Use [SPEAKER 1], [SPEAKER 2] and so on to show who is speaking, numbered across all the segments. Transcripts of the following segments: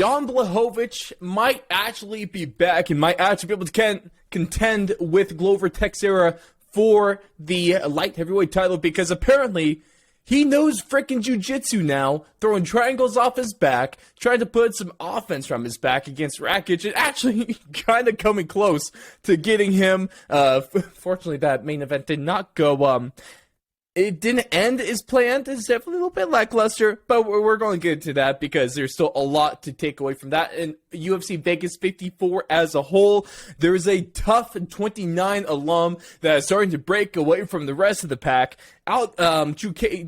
[SPEAKER 1] Jan Blachowicz might actually be back and might actually be able to contend with Glover Teixeira for the light heavyweight title, because apparently he knows freaking jiu-jitsu now, throwing triangles off his back, trying to put some offense from his back against Rakic, and actually kind of coming close to getting him. Fortunately, that main event did not go, it didn't end as planned. It's definitely a little bit lackluster, but we're going to get into that because there's still a lot to take away from that. And UFC Vegas 54 as a whole, there's a tough 29 alum that is starting to break away from the rest of the pack. Chukagian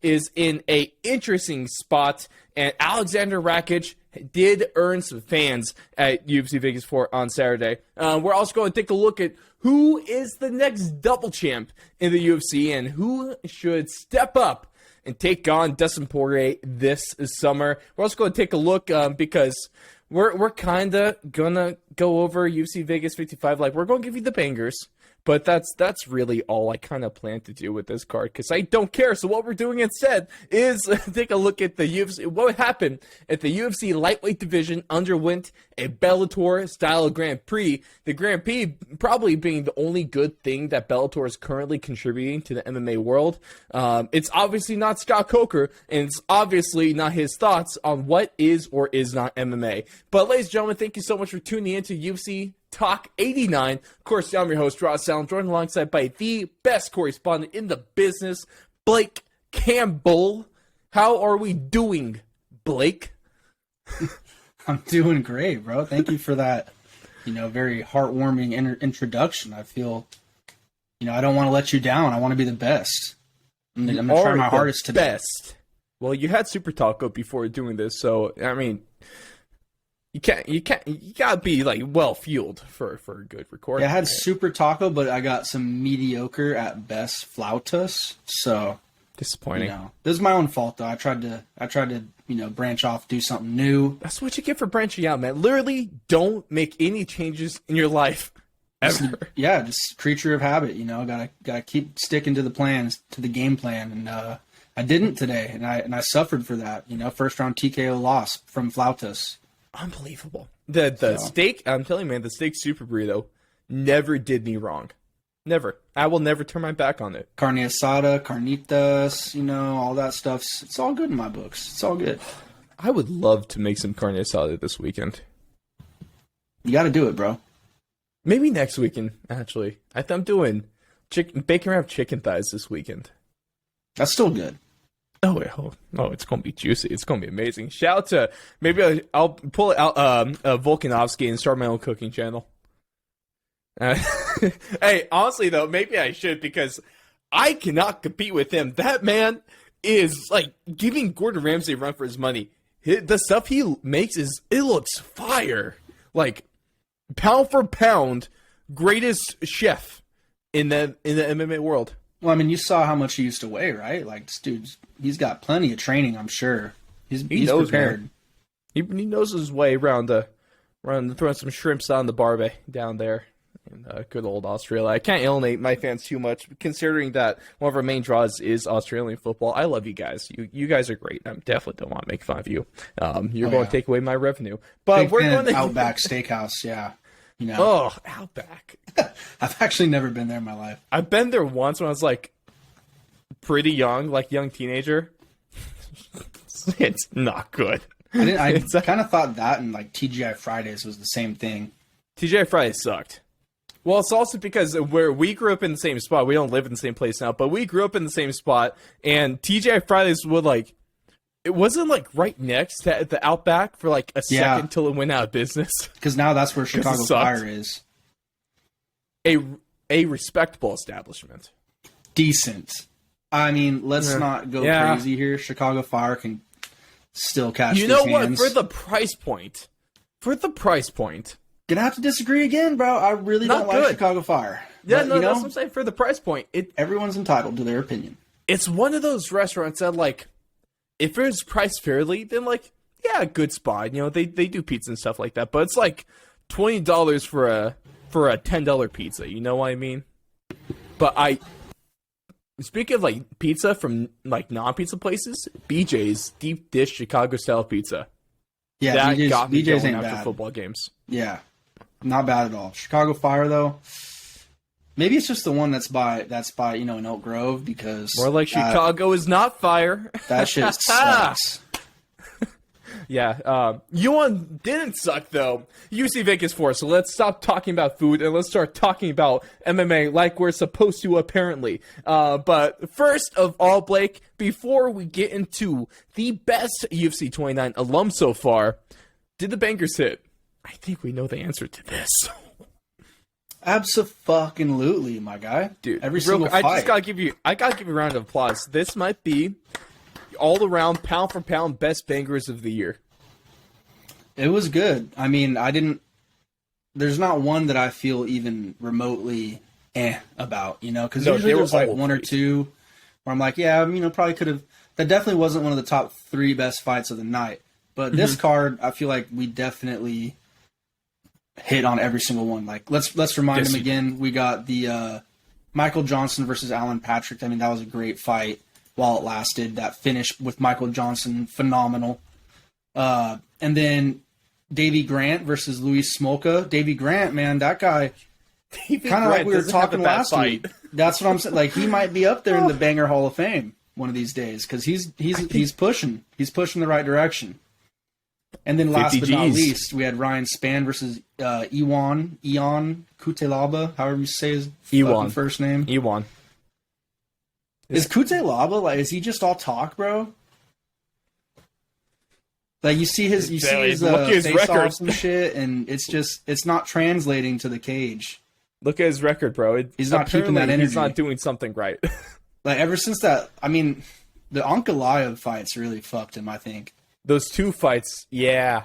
[SPEAKER 1] is in a interesting spot, and Alexander Rakic did earn some fans at UFC Vegas 4 on Saturday. We're also going to take a look at who is the next double champ in the UFC and who should step up and take on Dustin Poirier this summer. We're also going to take a look because we're kind of going to go over UFC Vegas 55. Like, we're going to give you the bangers, but that's really all I kind of plan to do with this card because I don't care. So what we're doing instead is take a look at the UFC. What happened at the UFC lightweight division underwent a Bellator-style Grand Prix. The Grand Prix probably being the only good thing that Bellator is currently contributing to the MMA world. It's obviously not Scott Coker, and it's obviously not his thoughts on what is or is not MMA. But ladies and gentlemen, thank you so much for tuning in to UFC Talk 89. Of course, I'm your host, Ross Allen, joined alongside by the best correspondent in the business, Blake Campbell. How are we doing, Blake?
[SPEAKER 2] I'm doing great, bro. Thank you for that, very heartwarming introduction. I feel, I don't want to let you down. I want to be the best. I'm going to try my hardest today.
[SPEAKER 1] Best. Well, you had Super Taco before doing this, so, I mean, you gotta be, like, well-fueled for a good recording.
[SPEAKER 2] Yeah, I had Super Taco, but I got some mediocre at best flautas, so...
[SPEAKER 1] Disappointing.
[SPEAKER 2] This is my own fault, though. I tried to, branch off, do something new.
[SPEAKER 1] That's what you get for branching out, man. Literally, don't make any changes in your life ever.
[SPEAKER 2] Just creature of habit. Gotta keep sticking to the plans, to the game plan, and I didn't today, and I suffered for that. First round TKO loss from flautas.
[SPEAKER 1] Unbelievable. The steak. I'm telling you, man, the steak super burrito never did me wrong. Never. I will never turn my back on it.
[SPEAKER 2] Carne asada, carnitas, all that stuff. It's all good in my books. It's all good.
[SPEAKER 1] I would love to make some carne asada this weekend.
[SPEAKER 2] You got to do it, bro.
[SPEAKER 1] Maybe next weekend, actually. I'm doing bacon wrapped chicken thighs this weekend.
[SPEAKER 2] That's still good.
[SPEAKER 1] Oh, it's going to be juicy. It's going to be amazing. Shout out to, maybe I'll pull out Volkanovski and start my own cooking channel. Hey, honestly though, maybe I should, because I cannot compete with him. That man is like giving Gordon Ramsay a run for his money. The stuff he makes it looks fire. Like, pound for pound, greatest chef in the MMA world.
[SPEAKER 2] Well, I mean, you saw how much he used to weigh, right? Like, this dude's, he's got plenty of training, I'm sure. He's knows, prepared.
[SPEAKER 1] He knows his way around throwing some shrimps on the barbie down there in good old Australia. I can't alienate my fans too much, considering that one of our main draws is Australian football. I love you guys. You guys are great. I definitely don't want to make fun of you. You're going to take away my revenue. But we're going to
[SPEAKER 2] Outback Steakhouse, yeah.
[SPEAKER 1] Oh, Outback.
[SPEAKER 2] I've actually never been there in my life.
[SPEAKER 1] I've been there once when I was like pretty young, like young teenager. It's not good.
[SPEAKER 2] I kind of thought that and like TGI Fridays was the same thing.
[SPEAKER 1] TGI Fridays sucked. Well, it's also because we grew up in the same spot. We don't live in the same place now, but we grew up in the same spot, and TGI Fridays would like, it wasn't like right next to the Outback for like a second till it went out of business.
[SPEAKER 2] Because now that's where Chicago Fire is.
[SPEAKER 1] A respectable establishment.
[SPEAKER 2] Decent. I mean, let's not go crazy here. Chicago Fire can still catch these hands. You know what? For the price point.
[SPEAKER 1] Gonna
[SPEAKER 2] have to disagree again, bro. I really don't like Chicago Fire.
[SPEAKER 1] Yeah, but, that's what I'm saying. For the price point.
[SPEAKER 2] Everyone's entitled to their opinion.
[SPEAKER 1] It's one of those restaurants that, like, if it was priced fairly, then, like, yeah, good spot. They do pizza and stuff like that. But it's, like, $20 for a $10 pizza. You know what I mean? But speaking of, like, pizza from, like, non-pizza places, BJ's Deep Dish Chicago-style pizza.
[SPEAKER 2] Yeah,
[SPEAKER 1] that got me
[SPEAKER 2] BJ's
[SPEAKER 1] going
[SPEAKER 2] ain't
[SPEAKER 1] after
[SPEAKER 2] bad.
[SPEAKER 1] football games.
[SPEAKER 2] Yeah, not bad at all. Chicago Fire though, maybe it's just the one that's by in Elk Grove because
[SPEAKER 1] More like Chicago is not fire.
[SPEAKER 2] that shit sucks.
[SPEAKER 1] Yeah, Yuan didn't suck though. UFC Vegas 4. So let's stop talking about food and let's start talking about MMA like we're supposed to apparently. But first of all, Blake, before we get into the best UFC 29 alum so far, did the bangers hit? I think we know the answer to this.
[SPEAKER 2] Absolutely, my guy.
[SPEAKER 1] Dude,
[SPEAKER 2] every single fight.
[SPEAKER 1] I gotta give you a round of applause. This might be all around pound for pound best bangers of the year.
[SPEAKER 2] It was good. I mean, there's not one that I feel even remotely about, because usually there's like one or two where I'm like, yeah, probably could have. That definitely wasn't one of the top 3 best fights of the night. But this card, I feel like we definitely hit on every single one. Like, let's remind him again. We got the Michael Johnson versus Alan Patrick. I mean, that was a great fight while it lasted. That finish with Michael Johnson, phenomenal. And then Davy Grant versus Luis Smolka. Davy Grant, man, that guy, kind of like we were talking last week. That's what I'm saying. Like, he might be up there in the Banger Hall of Fame one of these days because he's pushing. He's pushing the right direction. And then last but not least, we had Ryan Spann versus Ion Kutelaba, however you say his first name.
[SPEAKER 1] Iwan.
[SPEAKER 2] Is Kutelaba, like, is he just all talk, bro? Like, you see his face-offs and shit, and it's not translating to the cage.
[SPEAKER 1] Look at his record, bro.
[SPEAKER 2] He's not keeping that energy.
[SPEAKER 1] He's not doing something right.
[SPEAKER 2] Like, ever since that, I mean, the Ankalaev fights really fucked him, I think.
[SPEAKER 1] Those 2 fights, yeah.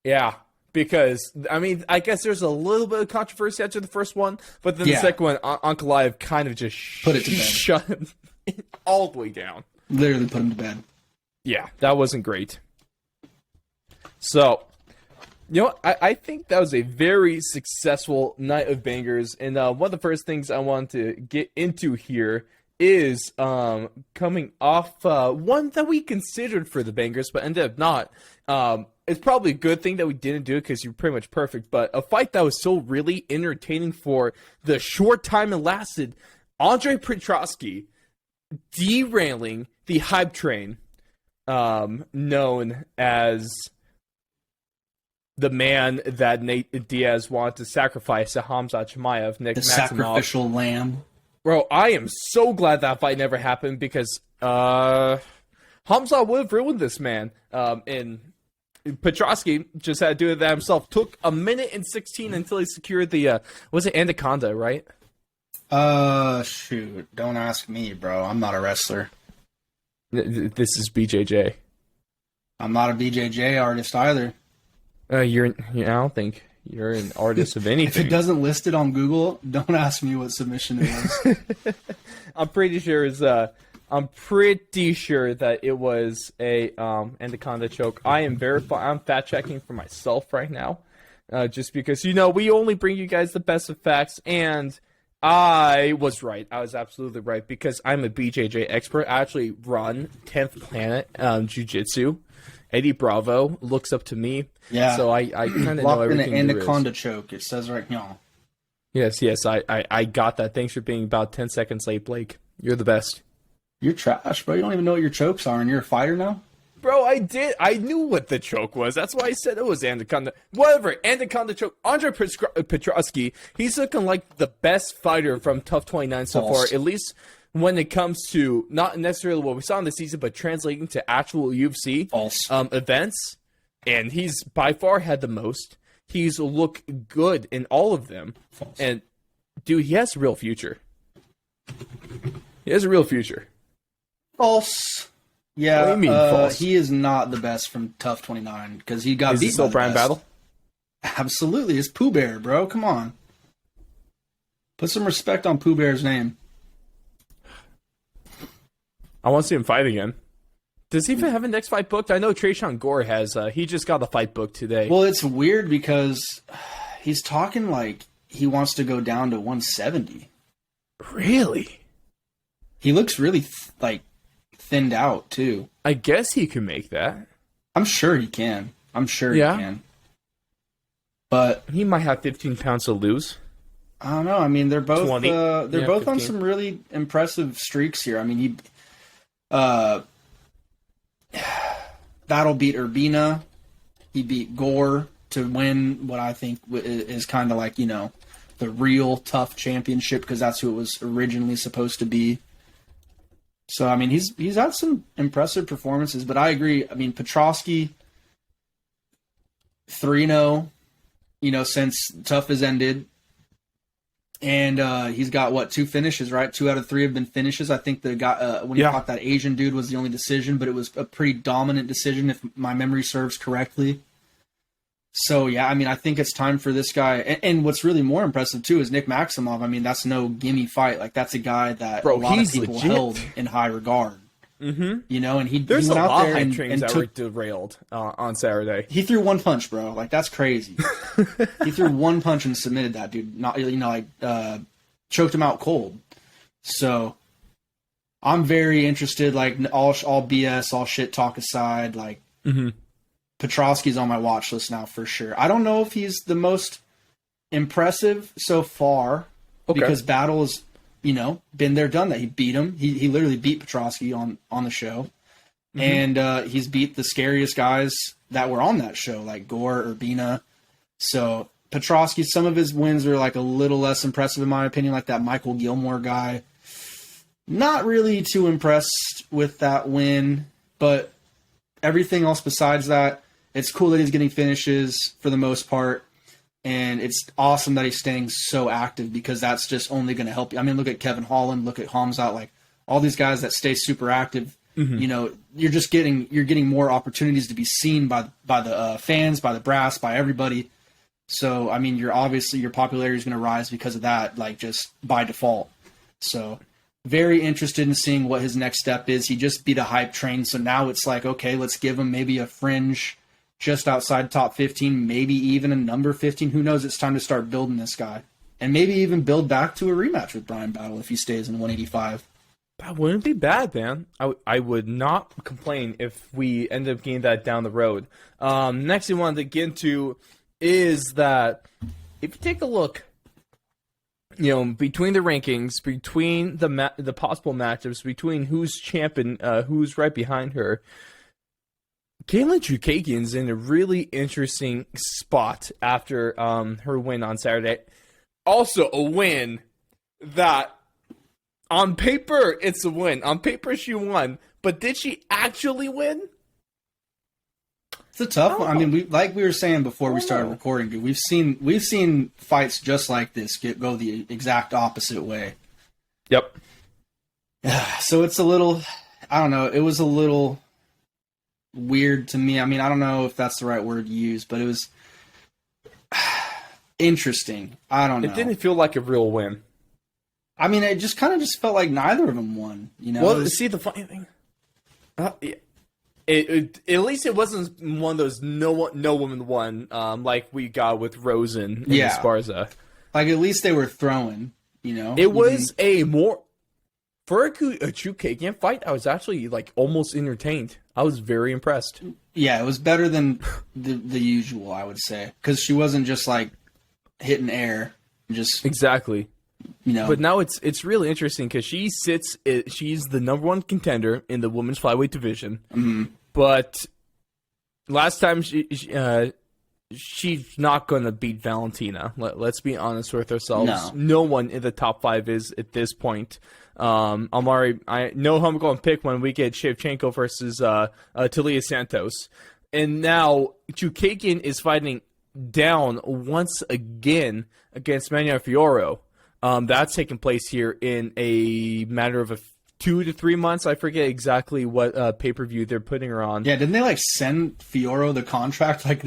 [SPEAKER 1] Yeah. Because, I mean, I guess there's a little bit of controversy after the first one, but then the second one, Ankalaev kind of just
[SPEAKER 2] put it to bed.
[SPEAKER 1] Shut him all the way down.
[SPEAKER 2] Literally put him to bed.
[SPEAKER 1] Yeah, that wasn't great. So, I think that was a very successful night of bangers, and one of the first things I want to get into here is coming off one that we considered for the bangers, but ended up not. It's probably a good thing that we didn't do it because you're pretty much perfect, but a fight that was so really entertaining for the short time it lasted, Andre Petrosky derailing the hype train known as the man that Nate Diaz wanted to sacrifice to Khamzat Chimaev, Nick
[SPEAKER 2] the
[SPEAKER 1] Maximov.
[SPEAKER 2] Sacrificial lamb.
[SPEAKER 1] Bro, I am so glad that fight never happened because Khamzat would have ruined this man. And Petrosky just had to do that himself. Took 1:16 until he secured the, was it Anaconda, right?
[SPEAKER 2] Shoot. Don't ask me, bro. I'm not a wrestler.
[SPEAKER 1] This is BJJ.
[SPEAKER 2] I'm not a BJJ artist either.
[SPEAKER 1] I don't think you're an artist of anything.
[SPEAKER 2] If it doesn't list it on Google, don't ask me what submission it was.
[SPEAKER 1] I'm pretty sure that it was a Anaconda choke. I'm fact checking for myself right now, just because we only bring you guys the best of facts, and I was right. I was absolutely right because I'm a BJJ expert. I actually run 10th Planet Jiu-Jitsu. Eddie Bravo looks up to me.
[SPEAKER 2] Yeah.
[SPEAKER 1] So I kind of know everything.
[SPEAKER 2] In an anaconda choke, it says right here.
[SPEAKER 1] Yes, I got that. Thanks for being about 10 seconds late, Blake. You're the best.
[SPEAKER 2] You're trash, bro. You don't even know what your chokes are, and you're a fighter now?
[SPEAKER 1] Bro, I did. I knew what the choke was. That's why I said it was Anaconda. Whatever, Anaconda choke. Andre Petrosky, he's looking like the best fighter from Tough 29 so far, at least when it comes to not necessarily what we saw in the season, but translating to actual UFC events. And he's by far had the most. He's looked good in all of them.
[SPEAKER 2] False.
[SPEAKER 1] And, dude, he has a real future. He has a real future.
[SPEAKER 2] False. Yeah,
[SPEAKER 1] what do you mean, false?
[SPEAKER 2] He is not the best from Tough 29 because he got beat. Is he
[SPEAKER 1] still Brian Battle?
[SPEAKER 2] Absolutely. It's Pooh Bear, bro. Come on. Put some respect on Pooh Bear's name.
[SPEAKER 1] I want to see him fight again. Does he even have a next fight booked? I know Trayshawn Gore has. He just got the fight booked today.
[SPEAKER 2] Well, it's weird because he's talking like he wants to go down to 170.
[SPEAKER 1] Really?
[SPEAKER 2] He looks really thinned out too.
[SPEAKER 1] I guess he can make that.
[SPEAKER 2] I'm sure he can. I'm sure
[SPEAKER 1] Yeah.
[SPEAKER 2] he can. But
[SPEAKER 1] He might have 15 pounds to lose.
[SPEAKER 2] I don't know. I mean, they're both
[SPEAKER 1] 20.
[SPEAKER 2] they're both
[SPEAKER 1] 15.
[SPEAKER 2] on some really impressive streaks here. I mean, he Battle beat Urbina. He beat Gore to win what I think is kind of like, the real tough championship, because that's who it was originally supposed to be. So, I mean, he's had some impressive performances, but I agree. I mean, Petrosky 3-0, since Tough has ended. And he's got, 2 finishes, right? 2 out of 3 have been finishes. I think the guy, when he fought that Asian dude, was the only decision, but it was a pretty dominant decision, if my memory serves correctly. So, yeah, I mean, I think it's time for this guy. And what's really more impressive, too, is Nick Maximov. I mean, that's no gimme fight. Like, that's a guy that a lot of people held in high regard. Mm-hmm. And he
[SPEAKER 1] There's
[SPEAKER 2] went
[SPEAKER 1] a
[SPEAKER 2] out
[SPEAKER 1] lot
[SPEAKER 2] there
[SPEAKER 1] of
[SPEAKER 2] and
[SPEAKER 1] trains that
[SPEAKER 2] took,
[SPEAKER 1] were derailed on Saturday.
[SPEAKER 2] He threw one punch, bro. Like, that's crazy. He threw one punch and submitted that dude. Not, choked him out cold. So, I'm very interested. Like, all BS, all shit talk aside. Like, Petrosky's on my watch list now for sure. I don't know if he's the most impressive so far, because Battle has, been there, done that. He beat him. He literally beat Petrosky on the show. And he's beat the scariest guys that were on that show, like Gore, Urbina. So Petrosky, some of his wins are like a little less impressive in my opinion, like that Michael Gilmore guy. Not really too impressed with that win, but everything else besides that, it's cool that he's getting finishes for the most part, and it's awesome that he's staying so active, because that's just only going to help you. I mean, look at Kevin Holland, look at Hamzat, like all these guys that stay super active. You're just getting more opportunities to be seen by the fans, by the brass, by everybody. So I mean, your popularity is going to rise because of that, like just by default. So very interested in seeing what his next step is. He just beat a hype train, so now it's like, okay, let's give him maybe a fringe just outside top 15, maybe even a number 15. Who knows? It's time to start building this guy. And maybe even build back to a rematch with Brian Battle if he stays in 185.
[SPEAKER 1] That wouldn't be bad, man. I would not complain if we end up getting that down the road. Next thing I wanted to get into is that if you take a look, between the rankings, between the possible matchups, between who's champion, who's right behind her, Katlyn Chookagian's in a really interesting spot after her win on Saturday. Also a win that, on paper, it's a win. On paper, she won. But did she actually win?
[SPEAKER 2] It's a tough one. I mean, we were saying before we started recording, dude, we've seen fights just like this go the exact opposite way.
[SPEAKER 1] Yep.
[SPEAKER 2] So it's a little, I don't know, it was a little weird to me. I mean, I don't know if that's the right word to use, but it was interesting. I don't know.
[SPEAKER 1] It didn't feel like a real win.
[SPEAKER 2] I mean, it just kind of just felt like neither of them won.
[SPEAKER 1] Well, see, the funny thing, at least it wasn't one of those no woman won, like we got with Rosen and Esparza.
[SPEAKER 2] Like, at least they were throwing.
[SPEAKER 1] It was a more, for a Chookagian fight, I was actually like almost entertained. I was very impressed.
[SPEAKER 2] Yeah, it was better than the usual, I would say, because she wasn't just like hitting air, just
[SPEAKER 1] exactly. But now it's really interesting because she's the number 1 contender in the women's flyweight division. Mm-hmm. But last time she's not going to beat Valentina. Let's be honest with ourselves. No one in the top 5 is at this point. I know who I'm going to pick when we get Shevchenko versus Talia Santos. And now Chookagian is fighting down once again against Manuel Fiorot. That's taking place here in a matter of 2 to 3 months. I forget exactly what pay-per-view they're putting her on.
[SPEAKER 2] Yeah, didn't they send Fiorot the contract like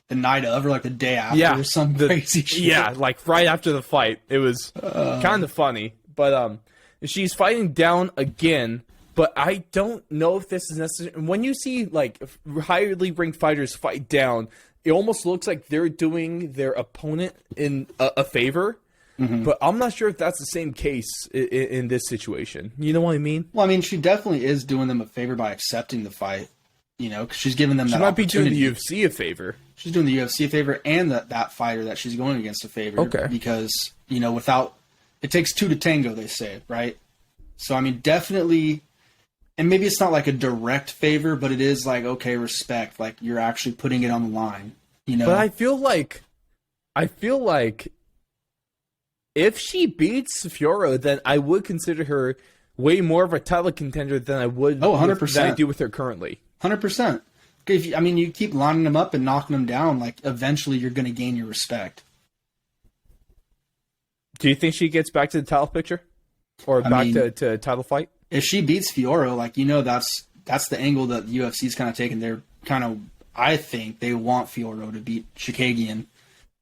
[SPEAKER 2] the night of or like the day after or some crazy shit?
[SPEAKER 1] Yeah, like right after the fight. It was kind of funny. But she's fighting down again, but I don't know if this is necessary. When you see like highly ranked fighters fight down, it almost looks like they're doing their opponent in a favor. Mm-hmm. But I'm not sure if that's the same case in this situation. You know what I mean?
[SPEAKER 2] Well, I mean, she definitely is doing them a favor by accepting the fight. You know, 'cause she's giving them
[SPEAKER 1] She
[SPEAKER 2] that
[SPEAKER 1] might be doing
[SPEAKER 2] opportunity.
[SPEAKER 1] the UFC a favor.
[SPEAKER 2] She's doing the UFC a favor and that fighter that she's going against a favor.
[SPEAKER 1] Okay.
[SPEAKER 2] Because, you know, it takes two to tango, they say, right? So, I mean, definitely, and maybe it's not like a direct favor, but it is like, okay, respect. Like, you're actually putting it on the line, you know?
[SPEAKER 1] But I feel like if she beats Fiora, then I would consider her way more of a title contender than I would
[SPEAKER 2] 100%.
[SPEAKER 1] than I do with her currently.
[SPEAKER 2] 100%. I mean, you keep lining them up and knocking them down, like, eventually you're going to gain your respect.
[SPEAKER 1] Do you think she gets back to the title picture? Or back to title fight?
[SPEAKER 2] If she beats Fiora, like, you know, that's the angle that the UFC's kind of taking. They're kind of, I think they want Fiora to beat Shikagian.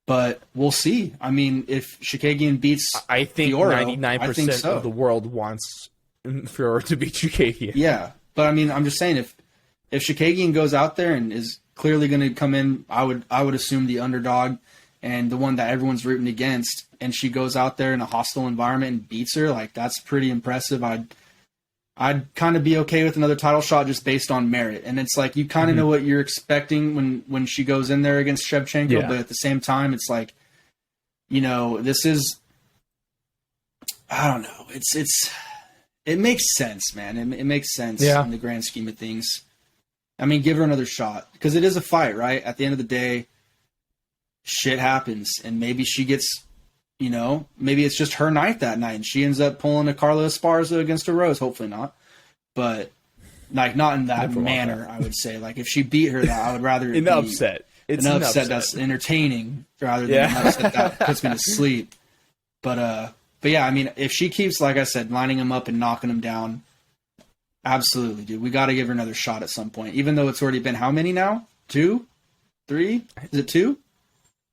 [SPEAKER 2] But we'll see. I mean, if Shikagian beats
[SPEAKER 1] I think
[SPEAKER 2] Fiora,
[SPEAKER 1] 99% of the world wants Fiora to beat Shikagian.
[SPEAKER 2] Yeah, but I mean, I'm just saying, if Shikagian goes out there and is clearly going to come in, I would assume the underdog and the one that everyone's rooting against, and she goes out there in a hostile environment and beats her, like, that's pretty impressive. I'd kind of be okay with another title shot just based on merit. And it's like, you kind of know what you're expecting when she goes in there against Shevchenko, but at the same time, it's like, you know, this is, I don't know. It makes sense, man. It makes sense in the grand scheme of things. I mean, give her another shot because it is a fight, right? At the end of the day, shit happens, and maybe she gets, you know, maybe it's just her night that night, and she ends up pulling a Carla Esparza against a Rose. Hopefully not, but like not in that manner. I would say, like, if she beat her, that I would rather
[SPEAKER 1] an upset. It's
[SPEAKER 2] an upset that's entertaining rather than an upset that puts me to sleep. But yeah, I mean, if she keeps, like I said, lining them up and knocking them down, absolutely, dude. We got to give her another shot at some point, even though it's already been how many now? 2? 3? Is it 2?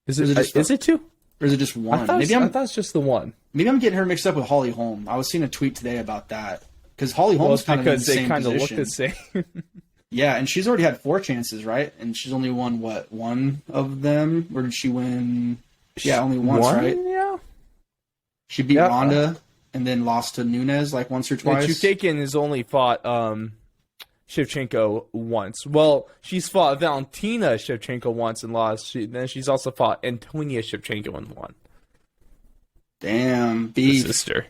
[SPEAKER 1] Is it 2?
[SPEAKER 2] Or is it just one?
[SPEAKER 1] I thought it's just the one.
[SPEAKER 2] Maybe I'm getting her mixed up with Holly Holm. I was seeing a tweet today about that. Because Holly Holm's kind of in the same position.
[SPEAKER 1] Because they kind of look the same.
[SPEAKER 2] Yeah, and she's already had 4 chances, right? And she's only won, what, 1 of them? Or did she win? Yeah, only once, right?
[SPEAKER 1] Yeah.
[SPEAKER 2] She beat Ronda and then lost to Nunes like once or twice.
[SPEAKER 1] Chukagian has only fought Shevchenko once. Well, she's fought Valentina Shevchenko once and lost. Then she's also fought Antonia Shevchenko and won.
[SPEAKER 2] Damn, beef.
[SPEAKER 1] The sister.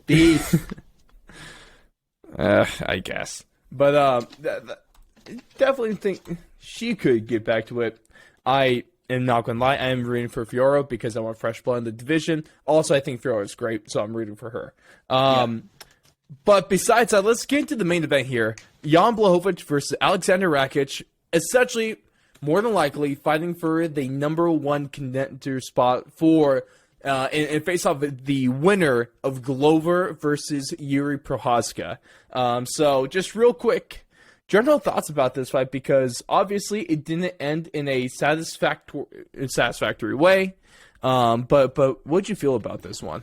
[SPEAKER 2] Beef.
[SPEAKER 1] I guess. But definitely think she could get back to it. I am not going to lie. I am rooting for Fiora because I want fresh blood in the division. Also, I think Fiora is great, so I'm rooting for her. But besides that, let's get into the main event here. Jan Blachowicz versus Alexander Rakic, essentially, more than likely, fighting for the number 1 contender spot for and face off the winner of Glover versus Yuri Prochazka. So just real quick, general thoughts about this fight, because obviously it didn't end in a satisfactory way. But what'd you feel about this one?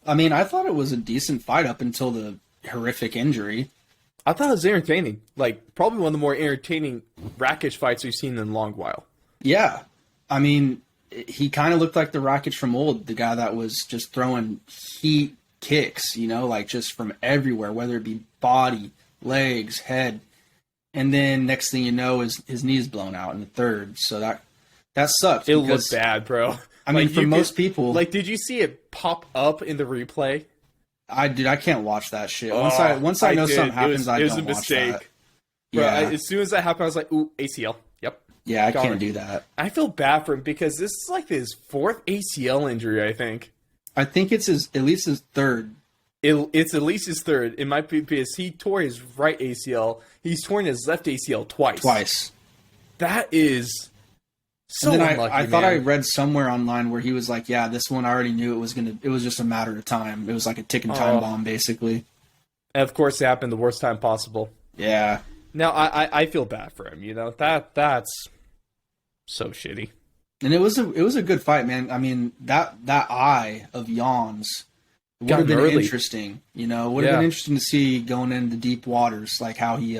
[SPEAKER 2] I mean, I thought it was a decent fight up until the horrific injury.
[SPEAKER 1] I thought it was entertaining. Like, probably one of the more entertaining Rakic fights we've seen in a long while.
[SPEAKER 2] Yeah. I mean, he kind of looked like the Rakic from old, the guy that was just throwing heat kicks, you know, like just from everywhere, whether it be body, legs, head. And then next thing you know, his knee's blown out in the third. So that sucked.
[SPEAKER 1] It looked bad, bro.
[SPEAKER 2] I mean, for most people...
[SPEAKER 1] Like, did you see it pop up in the replay?
[SPEAKER 2] I can't watch that shit. Once I know something happens, I don't watch that.
[SPEAKER 1] Bro, as soon as that happened, I was like, ooh, ACL. Yep.
[SPEAKER 2] Yeah, I can't do that.
[SPEAKER 1] I feel bad for him because this is like his 4th ACL injury, I think.
[SPEAKER 2] I think it's at least his 3rd.
[SPEAKER 1] It's at least his 3rd. It might be because he tore his right ACL. He's torn his left ACL twice. That is... So
[SPEAKER 2] and then
[SPEAKER 1] unlucky,
[SPEAKER 2] I thought I read somewhere online where he was like, yeah, this one I already knew it was just a matter of time. It was like a ticking time bomb, basically.
[SPEAKER 1] And of course, it happened the worst time possible.
[SPEAKER 2] Yeah.
[SPEAKER 1] Now, I feel bad for him, you know? That's so shitty.
[SPEAKER 2] And it was a good fight, man. I mean, that eye of Jan's would have been interesting, you know? Would have been interesting to see going into deep waters, like how he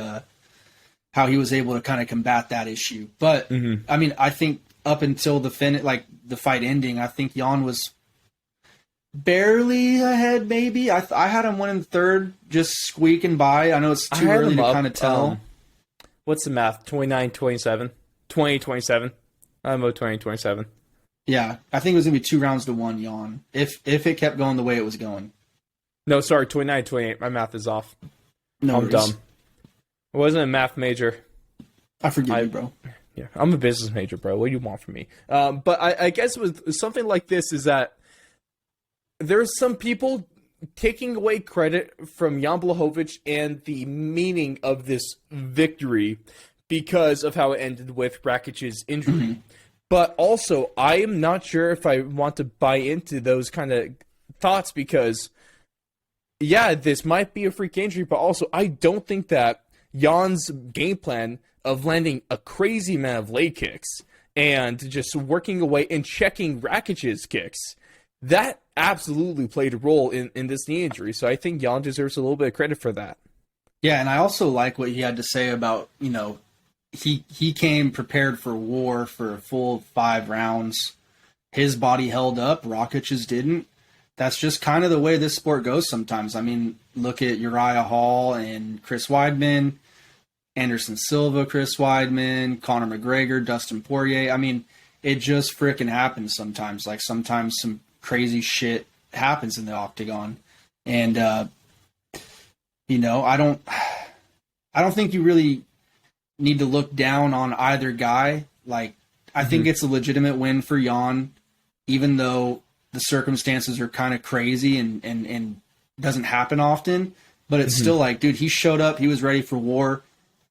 [SPEAKER 2] was able to kind of combat that issue. But I mean, I think up until the fight ending, I think Jan was barely ahead, maybe. I had him winning third, just squeaking by. I know it's too early to kind of tell.
[SPEAKER 1] What's the math? 29-27? 20-27. I'm about 20-27.
[SPEAKER 2] Yeah, I think it was going to be 2 rounds to 1 yawn. If it kept going the way it was going.
[SPEAKER 1] No, sorry, 29-28. My math is off.
[SPEAKER 2] No
[SPEAKER 1] I'm
[SPEAKER 2] worries.
[SPEAKER 1] dumb. I wasn't a math major.
[SPEAKER 2] I forgive you, bro.
[SPEAKER 1] Yeah, I'm a business major, bro. What do you want from me? But I guess with something like this is that there's some people taking away credit from Jan Blachowicz and the meaning of this victory because of how it ended with Rakic's injury.
[SPEAKER 2] Mm-hmm.
[SPEAKER 1] But also, I am not sure if I want to buy into those kind of thoughts because, yeah, this might be a freak injury, but also I don't think that Jan's game plan of landing a crazy amount of leg kicks and just working away and checking Rakic's kicks, that absolutely played a role in this knee injury. So I think Jan deserves a little bit of credit for that.
[SPEAKER 2] Yeah, and I also like what he had to say about, he came prepared for war for a full 5 rounds. His body held up, Rakic's didn't. That's just kind of the way this sport goes sometimes. I mean, look at Uriah Hall and Chris Weidman, Anderson Silva, Chris Weidman, Conor McGregor, Dustin Poirier. I mean, it just freaking happens sometimes. Like sometimes some crazy shit happens in the octagon. And, I don't think you really need to look down on either guy. Like, I think it's a legitimate win for Jan, even though the circumstances are kind of crazy and doesn't happen often. But it's still like, dude, he showed up, he was ready for war,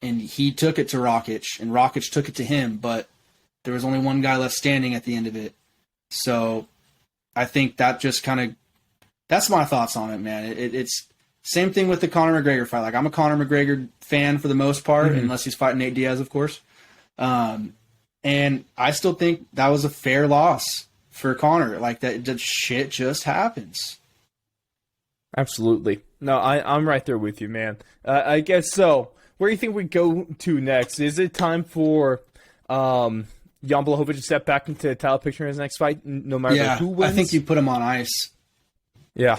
[SPEAKER 2] and he took it to Rakic, and Rakic took it to him. But there was only one guy left standing at the end of it. So I think that just kind of, that's my thoughts on it, man. It's same thing with the Conor McGregor fight. Like, I'm a Conor McGregor fan for the most part, unless he's fighting Nate Diaz, of course. And I still think that was a fair loss for Conor. Like, that shit just happens.
[SPEAKER 1] Absolutely. No, I'm right there with you, man. I guess so. Where do you think we go to next? Is it time for Jan Blachowicz to step back into the title picture in his next fight, no matter who wins?
[SPEAKER 2] I think you put him on ice.
[SPEAKER 1] Yeah.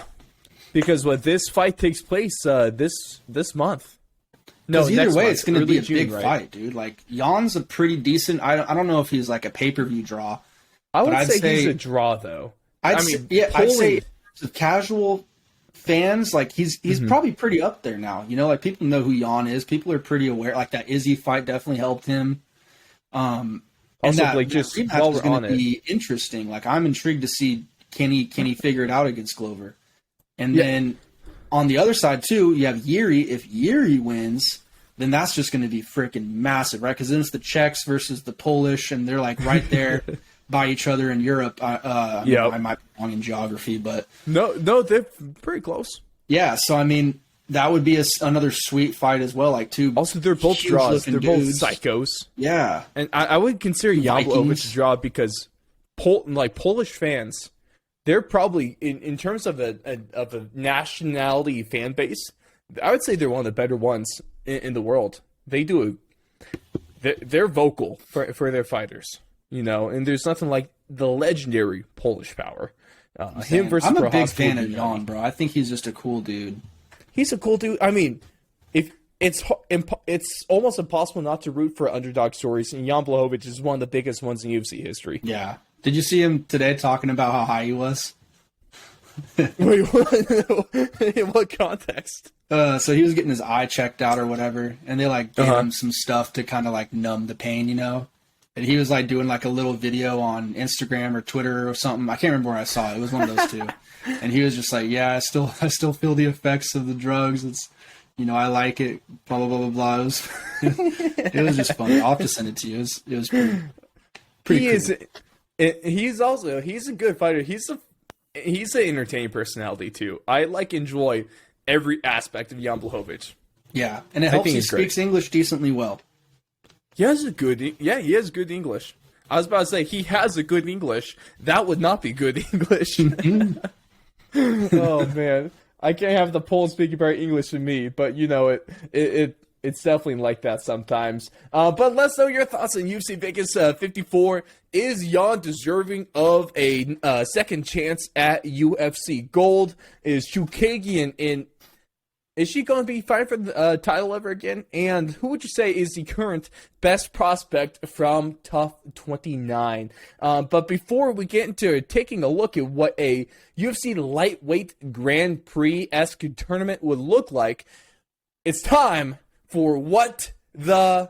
[SPEAKER 1] Because this fight takes place this month. No,
[SPEAKER 2] either
[SPEAKER 1] next
[SPEAKER 2] way,
[SPEAKER 1] month,
[SPEAKER 2] it's going to be a
[SPEAKER 1] June,
[SPEAKER 2] big
[SPEAKER 1] right?
[SPEAKER 2] fight, dude. Like, Jan's a pretty decent. I don't know if he's like a pay-per-view draw.
[SPEAKER 1] I would say he's a draw, though.
[SPEAKER 2] I'd say to casual fans, like he's probably pretty up there now. Like people know who Jan is. People are pretty aware. Like that Izzy fight definitely helped him.
[SPEAKER 1] Also,
[SPEAKER 2] and
[SPEAKER 1] like just
[SPEAKER 2] rematch
[SPEAKER 1] while
[SPEAKER 2] is
[SPEAKER 1] we're on
[SPEAKER 2] going to be interesting. Like I'm intrigued to see can he figure it out against Glover. And then on the other side too, you have Yuri. If Yuri wins, then that's just going to be freaking massive, right? Because then it's the Czechs versus the Polish, and they're like right there by each other in Europe. I might be wrong in geography, but
[SPEAKER 1] no, they're pretty close.
[SPEAKER 2] Yeah, so I mean that would be another sweet fight as well. Like two.
[SPEAKER 1] Also, they're both draws. They're both psychos.
[SPEAKER 2] Yeah,
[SPEAKER 1] and I would consider Jan Blachowicz a draw because Polish fans, they're probably in terms of a nationality fan base, I would say they're one of the better ones in the world. They do they're vocal for their fighters, and there's nothing like the legendary Polish power. Him versus
[SPEAKER 2] I'm a big
[SPEAKER 1] Prochazka
[SPEAKER 2] fan of Jan, bro. I think he's just a cool dude.
[SPEAKER 1] He's a cool dude. I mean, if it's almost impossible not to root for underdog stories, and Jan Blachowicz is one of the biggest ones in UFC history.
[SPEAKER 2] Yeah. Did you see him today talking about how high he was?
[SPEAKER 1] Wait, what? In what context?
[SPEAKER 2] So he was getting his eye checked out or whatever, and they gave him some stuff to kind of numb the pain, And he was doing a little video on Instagram or Twitter or something. I can't remember where I saw it. It was one of those two. And he was just like, "Yeah, I still feel the effects of the drugs. It's, I like it. Blah blah blah blah blah." It was just funny. I'll have to send it to you. It was pretty cool.
[SPEAKER 1] He's a good fighter. He's an entertaining personality too. I enjoy every aspect of Jan Blachowicz.
[SPEAKER 2] Yeah, and it helps he speaks English decently well.
[SPEAKER 1] He has good English. I was about to say he has a good English. That would not be good English. Oh man, I can't have the Poles speaking very English to me, but it's definitely like that sometimes. But let's know your thoughts on UFC Vegas 54. is Jan deserving of a second chance at UFC Gold? Is Chukagian in? Is she going to be fighting for the title ever again? And who would you say is the current best prospect from Tough 29? But before we get into taking a look at what a UFC lightweight Grand Prix-esque tournament would look like, it's time for What the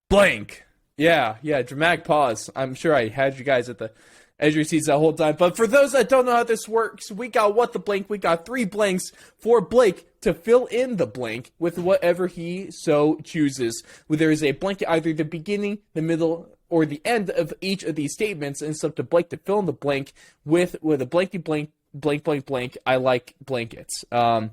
[SPEAKER 1] Blank. Yeah, dramatic pause. I'm sure I had you guys at the edge of your seats that whole time. But for those that don't know how this works, we got What the Blank. We got 3 blanks for Blake to fill in the blank with whatever he so chooses. There is a blank at either the beginning, the middle, or the end of each of these statements, and it's up to Blake to fill in the blank with a blanky blank, blank, blank, blank. I like blankets. I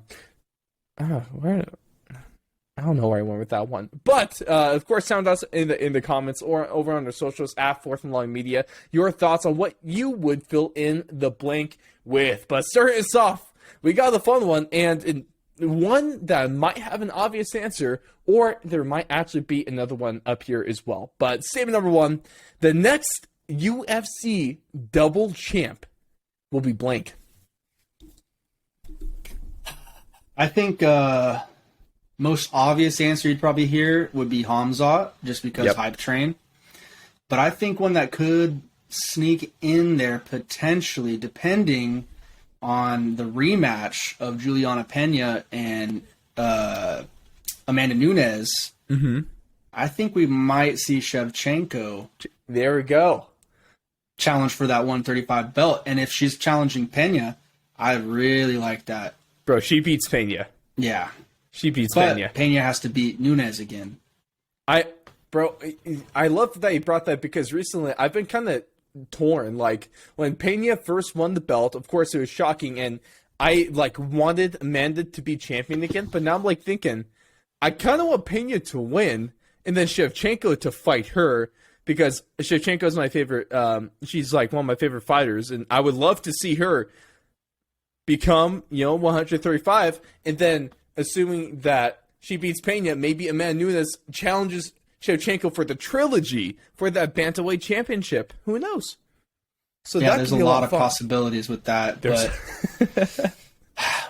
[SPEAKER 1] don't know where I went with that one. But, of course, sound us in the comments or over on our socials at Fourth and Long Media your thoughts on what you would fill in the blank with. But starting us off, we got the fun one, and one that might have an obvious answer, or there might actually be another one up here as well. But statement number 1, the next UFC double champ will be blank.
[SPEAKER 2] I think most obvious answer you'd probably hear would be Hamzat, just because hype train. But I think one that could sneak in there potentially, depending on the rematch of Juliana Pena and Amanda Nunes, I think we might see Shevchenko.
[SPEAKER 1] There we go.
[SPEAKER 2] Challenge for that 135 belt. And if she's challenging Pena, I really like that.
[SPEAKER 1] Bro, she beats Pena.
[SPEAKER 2] Yeah.
[SPEAKER 1] She beats
[SPEAKER 2] But
[SPEAKER 1] Pena.
[SPEAKER 2] Pena has to beat Nunes again.
[SPEAKER 1] I love that you brought that, because recently I've been kind of torn. Like, when Pena first won the belt, of course it was shocking, and I wanted Amanda to be champion again. But now I'm thinking, I kind of want Pena to win, and then Shevchenko to fight her, because Shevchenko is my favorite. She's one of my favorite fighters, and I would love to see her become 135, and then, assuming that she beats Pena, maybe Amanda Nunes challenges Shevchenko for the trilogy for that bantamweight championship. Who knows? So
[SPEAKER 2] yeah, there's a lot of possibilities with that, but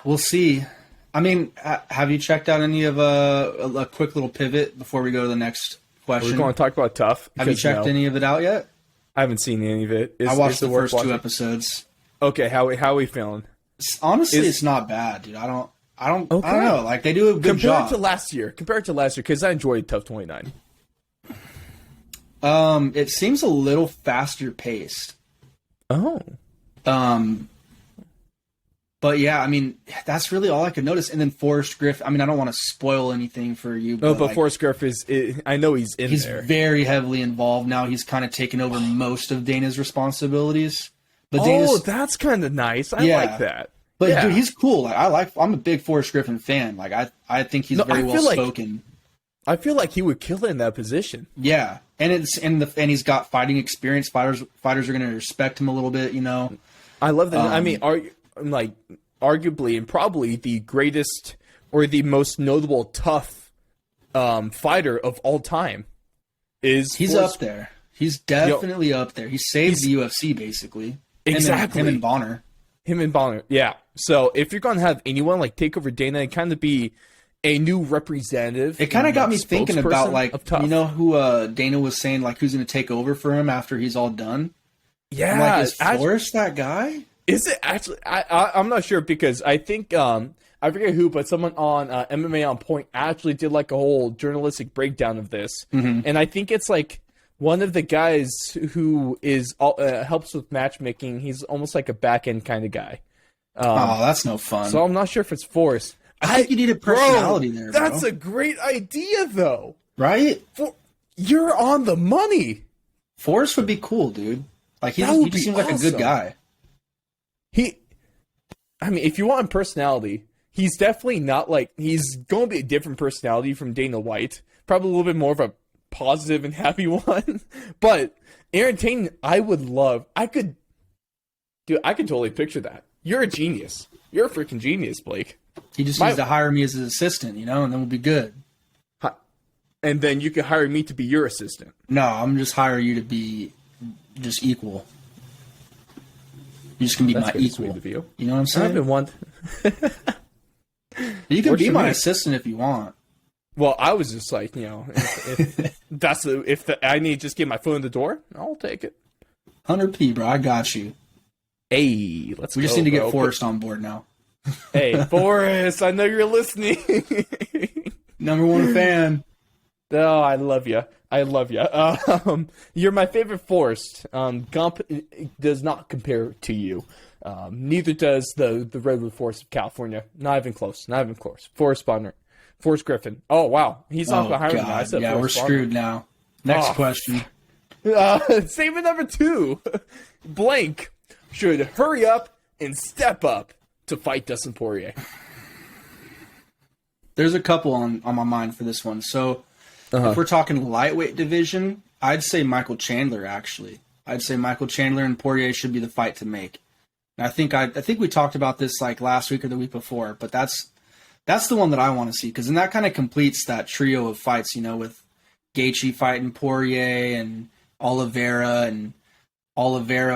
[SPEAKER 2] we'll see. I mean, have you checked out any of a quick little pivot before we go to the next question?
[SPEAKER 1] We're going to talk about Tough.
[SPEAKER 2] Have you checked any of it out yet?
[SPEAKER 1] I haven't seen any of it.
[SPEAKER 2] I watched the first 2 episodes.
[SPEAKER 1] Okay, how are we feeling?
[SPEAKER 2] Honestly, it's not bad, dude. I don't know. They do a good job.
[SPEAKER 1] Compared to last year, because I enjoyed Tough 29.
[SPEAKER 2] It seems a little faster paced.
[SPEAKER 1] Oh.
[SPEAKER 2] But yeah, I mean, that's really all I could notice. And then Forrest Griff, I mean, I don't want to spoil anything for you.
[SPEAKER 1] But Forrest Griff I know he's there.
[SPEAKER 2] He's very heavily involved now. He's kind of taken over most of Dana's responsibilities. But
[SPEAKER 1] that's kind of nice. I like that.
[SPEAKER 2] But dude, he's cool. I'm a big Forrest Griffin fan. I think he's very well spoken.
[SPEAKER 1] I feel like he would kill it in that position.
[SPEAKER 2] Yeah, and he's got fighting experience. Fighters are going to respect him a little bit.
[SPEAKER 1] I love that. I mean, arguably and probably the greatest or the most notable tough fighter of all time he's
[SPEAKER 2] up there. He's definitely up there. He saved the UFC basically.
[SPEAKER 1] Exactly.
[SPEAKER 2] Him and Bonner.
[SPEAKER 1] Yeah. So if you're going to have anyone take over Dana and kind of be a new representative,
[SPEAKER 2] it kind of got me thinking about who Dana was saying who's going to take over for him after he's all done.
[SPEAKER 1] Yeah,
[SPEAKER 2] is Forrest that guy?
[SPEAKER 1] Is it actually? I'm not sure, because I think I forget who, but someone on MMA on Point actually did a whole journalistic breakdown of this, and I think it's one of the guys who is helps with matchmaking. He's almost like a back end kind of guy.
[SPEAKER 2] That's no fun.
[SPEAKER 1] So I'm not sure if it's Forrest.
[SPEAKER 2] I think you need a personality there, bro.
[SPEAKER 1] That's a great idea, though.
[SPEAKER 2] Right?
[SPEAKER 1] You're on the money.
[SPEAKER 2] Forrest would be cool, dude. He just seems like a good guy.
[SPEAKER 1] If you want personality, he's definitely not he's going to be a different personality from Dana White. Probably a little bit more of a positive and happy one. But Aaron Tatum, I could totally picture that. You're a genius. You're a freaking genius, Blake.
[SPEAKER 2] He just needs to hire me as his assistant, and then we'll be good.
[SPEAKER 1] and then you can hire me to be your assistant.
[SPEAKER 2] No, I'm just hiring you to be just equal. You're just gonna be
[SPEAKER 1] That's
[SPEAKER 2] my
[SPEAKER 1] pretty
[SPEAKER 2] equal.
[SPEAKER 1] sweet of you.
[SPEAKER 2] You know what I'm
[SPEAKER 1] I've
[SPEAKER 2] saying?
[SPEAKER 1] been one.
[SPEAKER 2] You can
[SPEAKER 1] Works
[SPEAKER 2] be
[SPEAKER 1] for
[SPEAKER 2] my
[SPEAKER 1] me.
[SPEAKER 2] assistant if you want.
[SPEAKER 1] Well, I was just like, if I need to just get my foot in the door, I'll take it.
[SPEAKER 2] 100p, bro. I got you.
[SPEAKER 1] Hey, let's.
[SPEAKER 2] We just
[SPEAKER 1] go,
[SPEAKER 2] need to get
[SPEAKER 1] bro.
[SPEAKER 2] Forrest on board now.
[SPEAKER 1] Hey, Forrest, I know you're listening.
[SPEAKER 2] Number one fan.
[SPEAKER 1] Oh, I love you. I love you. You're my favorite Forrest. Gump does not compare to you. Neither does the Redwood Forest of California. Not even close. Not even close. Forrest Bonner. Forrest Griffin. Oh, wow. He's not behind me. I said
[SPEAKER 2] yeah,
[SPEAKER 1] Forrest
[SPEAKER 2] we're
[SPEAKER 1] Bonner.
[SPEAKER 2] screwed now. Next
[SPEAKER 1] Oh,
[SPEAKER 2] question.
[SPEAKER 1] Statement number 2. Blank should hurry up and step up to fight Dustin Poirier.
[SPEAKER 2] There's a couple on my mind for this one. So if we're talking lightweight division, I'd say Michael Chandler, actually. I'd say Michael Chandler and Poirier should be the fight to make. And I think we talked about this like last week or the week before, but that's the one that I want to see, because then that kind of completes that trio of fights, you know, with Gaethje fighting Poirier and Oliveira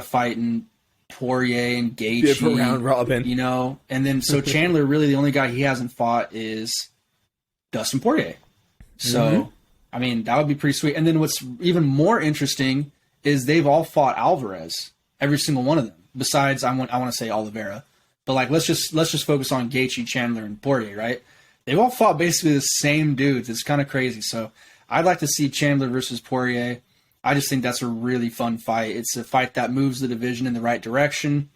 [SPEAKER 2] fighting Poirier and Gaethje.
[SPEAKER 1] Different round robin.
[SPEAKER 2] You know, and then so Chandler, really the only guy he hasn't fought is Dustin Poirier. So, I mean, that would be pretty sweet. And then what's even more interesting is they've all fought Alvarez, every single one of them. Besides, I want to say Oliveira, but like let's just focus on Gaethje, Chandler, and Poirier, right? They've all fought basically the same dudes. It's kind of crazy. So I'd like to see Chandler versus Poirier. I just think that's a really fun fight. It's a fight that moves the division in the right direction,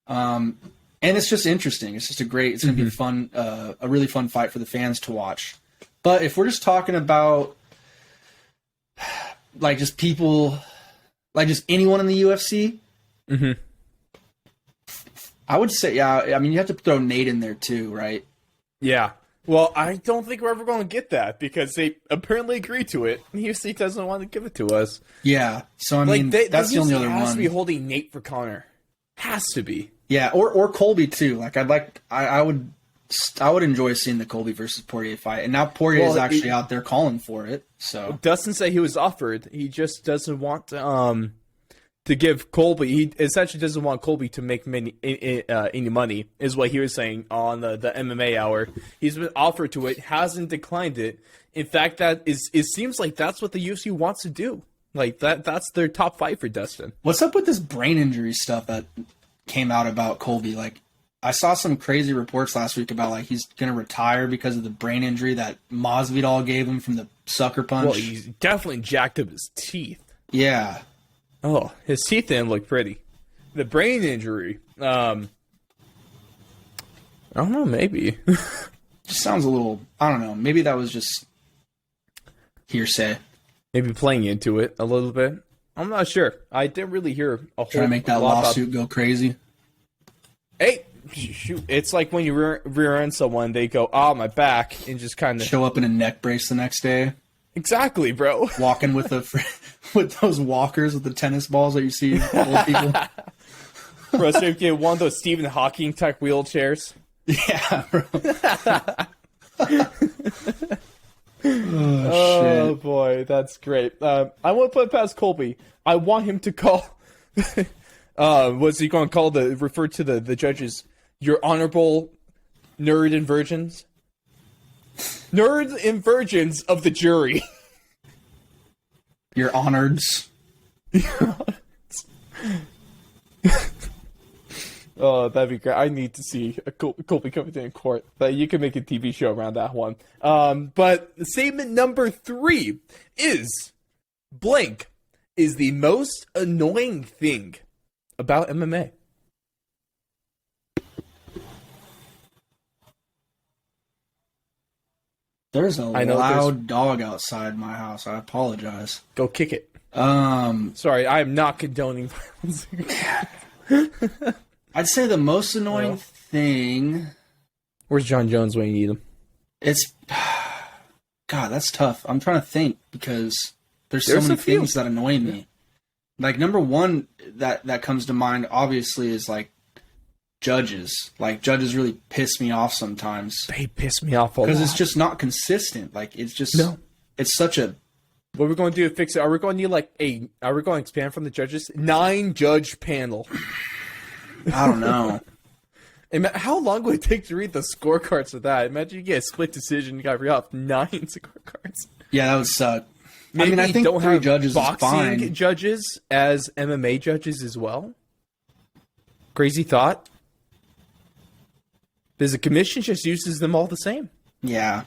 [SPEAKER 2] and it's just interesting. It's just it's going to be fun, a really fun fight for the fans to watch. But if we're just talking about like just people, like just anyone in the UFC. I would say, yeah, I mean, you have to throw Nate in there too, right?
[SPEAKER 1] Yeah. Well, I don't think we're ever going to get that because they apparently agreed to it. The UFC doesn't want to give it to us.
[SPEAKER 2] Yeah. So, I mean, that's the only other one.
[SPEAKER 1] Has to be holding Nate for Connor. Has to be.
[SPEAKER 2] Yeah, or Colby too. Like, I would enjoy seeing the Colby versus Poirier fight. And now Poirier is actually out there calling for it. So
[SPEAKER 1] Dustin said he was offered. He just doesn't want to give Colby. He essentially doesn't want Colby to make any money, is what he was saying on the MMA Hour. He's been offered to it, hasn't declined it. In fact, it seems like that's what the UFC wants to do. Like that's their top fight for Dustin.
[SPEAKER 2] What's up with this brain injury stuff that came out about Colby? Like, I saw some crazy reports last week about like he's gonna retire because of the brain injury that Masvidal gave him from the sucker punch.
[SPEAKER 1] Well, he's definitely jacked up his teeth.
[SPEAKER 2] Yeah.
[SPEAKER 1] Oh, his teeth didn't look pretty. The brain injury, I don't know, maybe.
[SPEAKER 2] Just sounds a little, I don't know, maybe that was just hearsay.
[SPEAKER 1] Maybe playing into it a little bit. I'm not sure. I didn't really hear a whole
[SPEAKER 2] Trying to make that lawsuit go crazy.
[SPEAKER 1] Hey, shoot. It's like when you rear end someone, they go, my back, and just kind of...
[SPEAKER 2] Show up in a neck brace the next day.
[SPEAKER 1] Exactly, bro.
[SPEAKER 2] Walking with with those walkers with the tennis balls that you see old people.
[SPEAKER 1] Bro, so you get one of those Stephen Hawking type wheelchairs.
[SPEAKER 2] Yeah, bro.
[SPEAKER 1] Oh,
[SPEAKER 2] shit.
[SPEAKER 1] boy, that's great. I want to put it past Colby. I want him to call... what's he going to refer to the judges? Your honorable nerd and virgins? Nerds and virgins of the jury.
[SPEAKER 2] Your honors.
[SPEAKER 1] Oh, that'd be great. I need to see a Colby coming in court. But you can make a TV show around that one. But statement number 3 is blank is the most annoying thing about MMA.
[SPEAKER 2] There's a loud dog outside my house. I apologize.
[SPEAKER 1] Go kick it.
[SPEAKER 2] Um,
[SPEAKER 1] Sorry, I am not condoning violence.
[SPEAKER 2] I'd say the most annoying thing.
[SPEAKER 1] Where's John Jones when you need him?
[SPEAKER 2] It's God, that's tough. I'm trying to think because there's so
[SPEAKER 1] There's
[SPEAKER 2] many
[SPEAKER 1] a few.
[SPEAKER 2] things that annoy me. Like number one that comes to mind obviously is like judges. Like judges really piss me off sometimes
[SPEAKER 1] They piss me off a lot.
[SPEAKER 2] because it's just not consistent. Like it's just
[SPEAKER 1] No.
[SPEAKER 2] it's such a.
[SPEAKER 1] What are we going to do to fix it? Are we going to need are we going to expand from the judges? 9-judge panel.
[SPEAKER 2] I don't know.
[SPEAKER 1] How long would it take to read the scorecards for that? Imagine you get a split decision, you got to read off 9 scorecards.
[SPEAKER 2] Yeah, that would suck.
[SPEAKER 1] Maybe
[SPEAKER 2] I think
[SPEAKER 1] don't
[SPEAKER 2] 3
[SPEAKER 1] have
[SPEAKER 2] judges
[SPEAKER 1] boxing
[SPEAKER 2] is fine.
[SPEAKER 1] judges as MMA judges as well. Crazy thought. Because the commission just uses them all the same.
[SPEAKER 2] Yeah.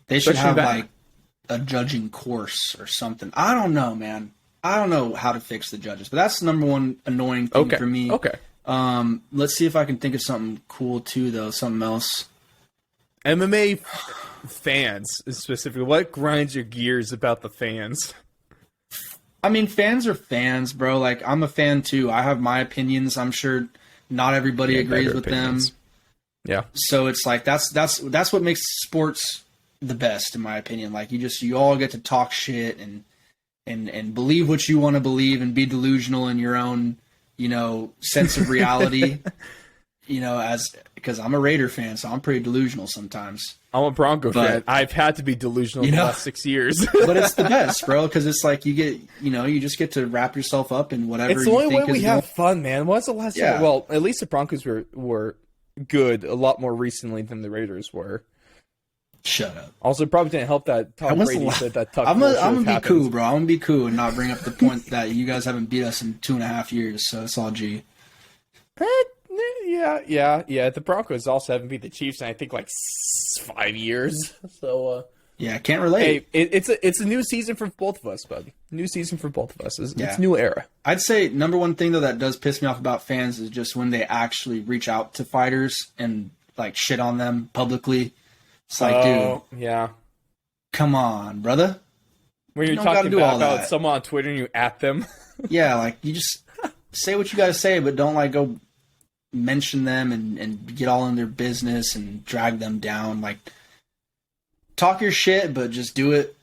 [SPEAKER 2] They should
[SPEAKER 1] Especially
[SPEAKER 2] have like a judging course or something. I don't know, man. I don't know how to fix the judges, but that's the number one annoying thing for me.
[SPEAKER 1] Okay.
[SPEAKER 2] Let's see if I can think of something cool too, though. Something else.
[SPEAKER 1] MMA fans specifically. What grinds your gears about the fans?
[SPEAKER 2] I mean, fans are fans, bro. Like, I'm a fan too. I have my opinions. I'm sure not everybody agrees with them.
[SPEAKER 1] Yeah.
[SPEAKER 2] So it's like that's what makes sports the best, in my opinion. Like, you all get to talk shit and believe what you want to believe and be delusional in your own, sense of reality. Because I'm a Raider fan, so I'm pretty delusional sometimes.
[SPEAKER 1] I'm a Bronco fan. I've had to be delusional for the last 6 years.
[SPEAKER 2] But it's the best, bro, because it's like you just get to wrap yourself up in whatever you think is
[SPEAKER 1] It's the only way we have fun, man. What's the last
[SPEAKER 2] Yeah.
[SPEAKER 1] time? Well, at least the Broncos were good a lot more recently than the Raiders were.
[SPEAKER 2] Shut up.
[SPEAKER 1] Also, it probably didn't help that Tom Brady said that tough.
[SPEAKER 2] I'm gonna be cool, bro. I'm gonna be cool and not bring up the point that you guys haven't beat us in 2.5 years, so it's all G.
[SPEAKER 1] Yeah. The Broncos also haven't beat the Chiefs in I think like 5 years. So
[SPEAKER 2] yeah, can't relate.
[SPEAKER 1] Hey, it's a new season for both of us, buddy. New season for both of us. It's new era.
[SPEAKER 2] I'd say number one thing though that does piss me off about fans is just when they actually reach out to fighters and like shit on them publicly. It's like, dude,
[SPEAKER 1] yeah.
[SPEAKER 2] Come on, brother.
[SPEAKER 1] When you're
[SPEAKER 2] You don't
[SPEAKER 1] talking
[SPEAKER 2] gotta do all
[SPEAKER 1] about
[SPEAKER 2] that.
[SPEAKER 1] someone on Twitter and you at them.
[SPEAKER 2] Yeah, like you just say what you gotta say, but don't like go mention them and get all in their business and drag them down. Like, talk your shit, but just do it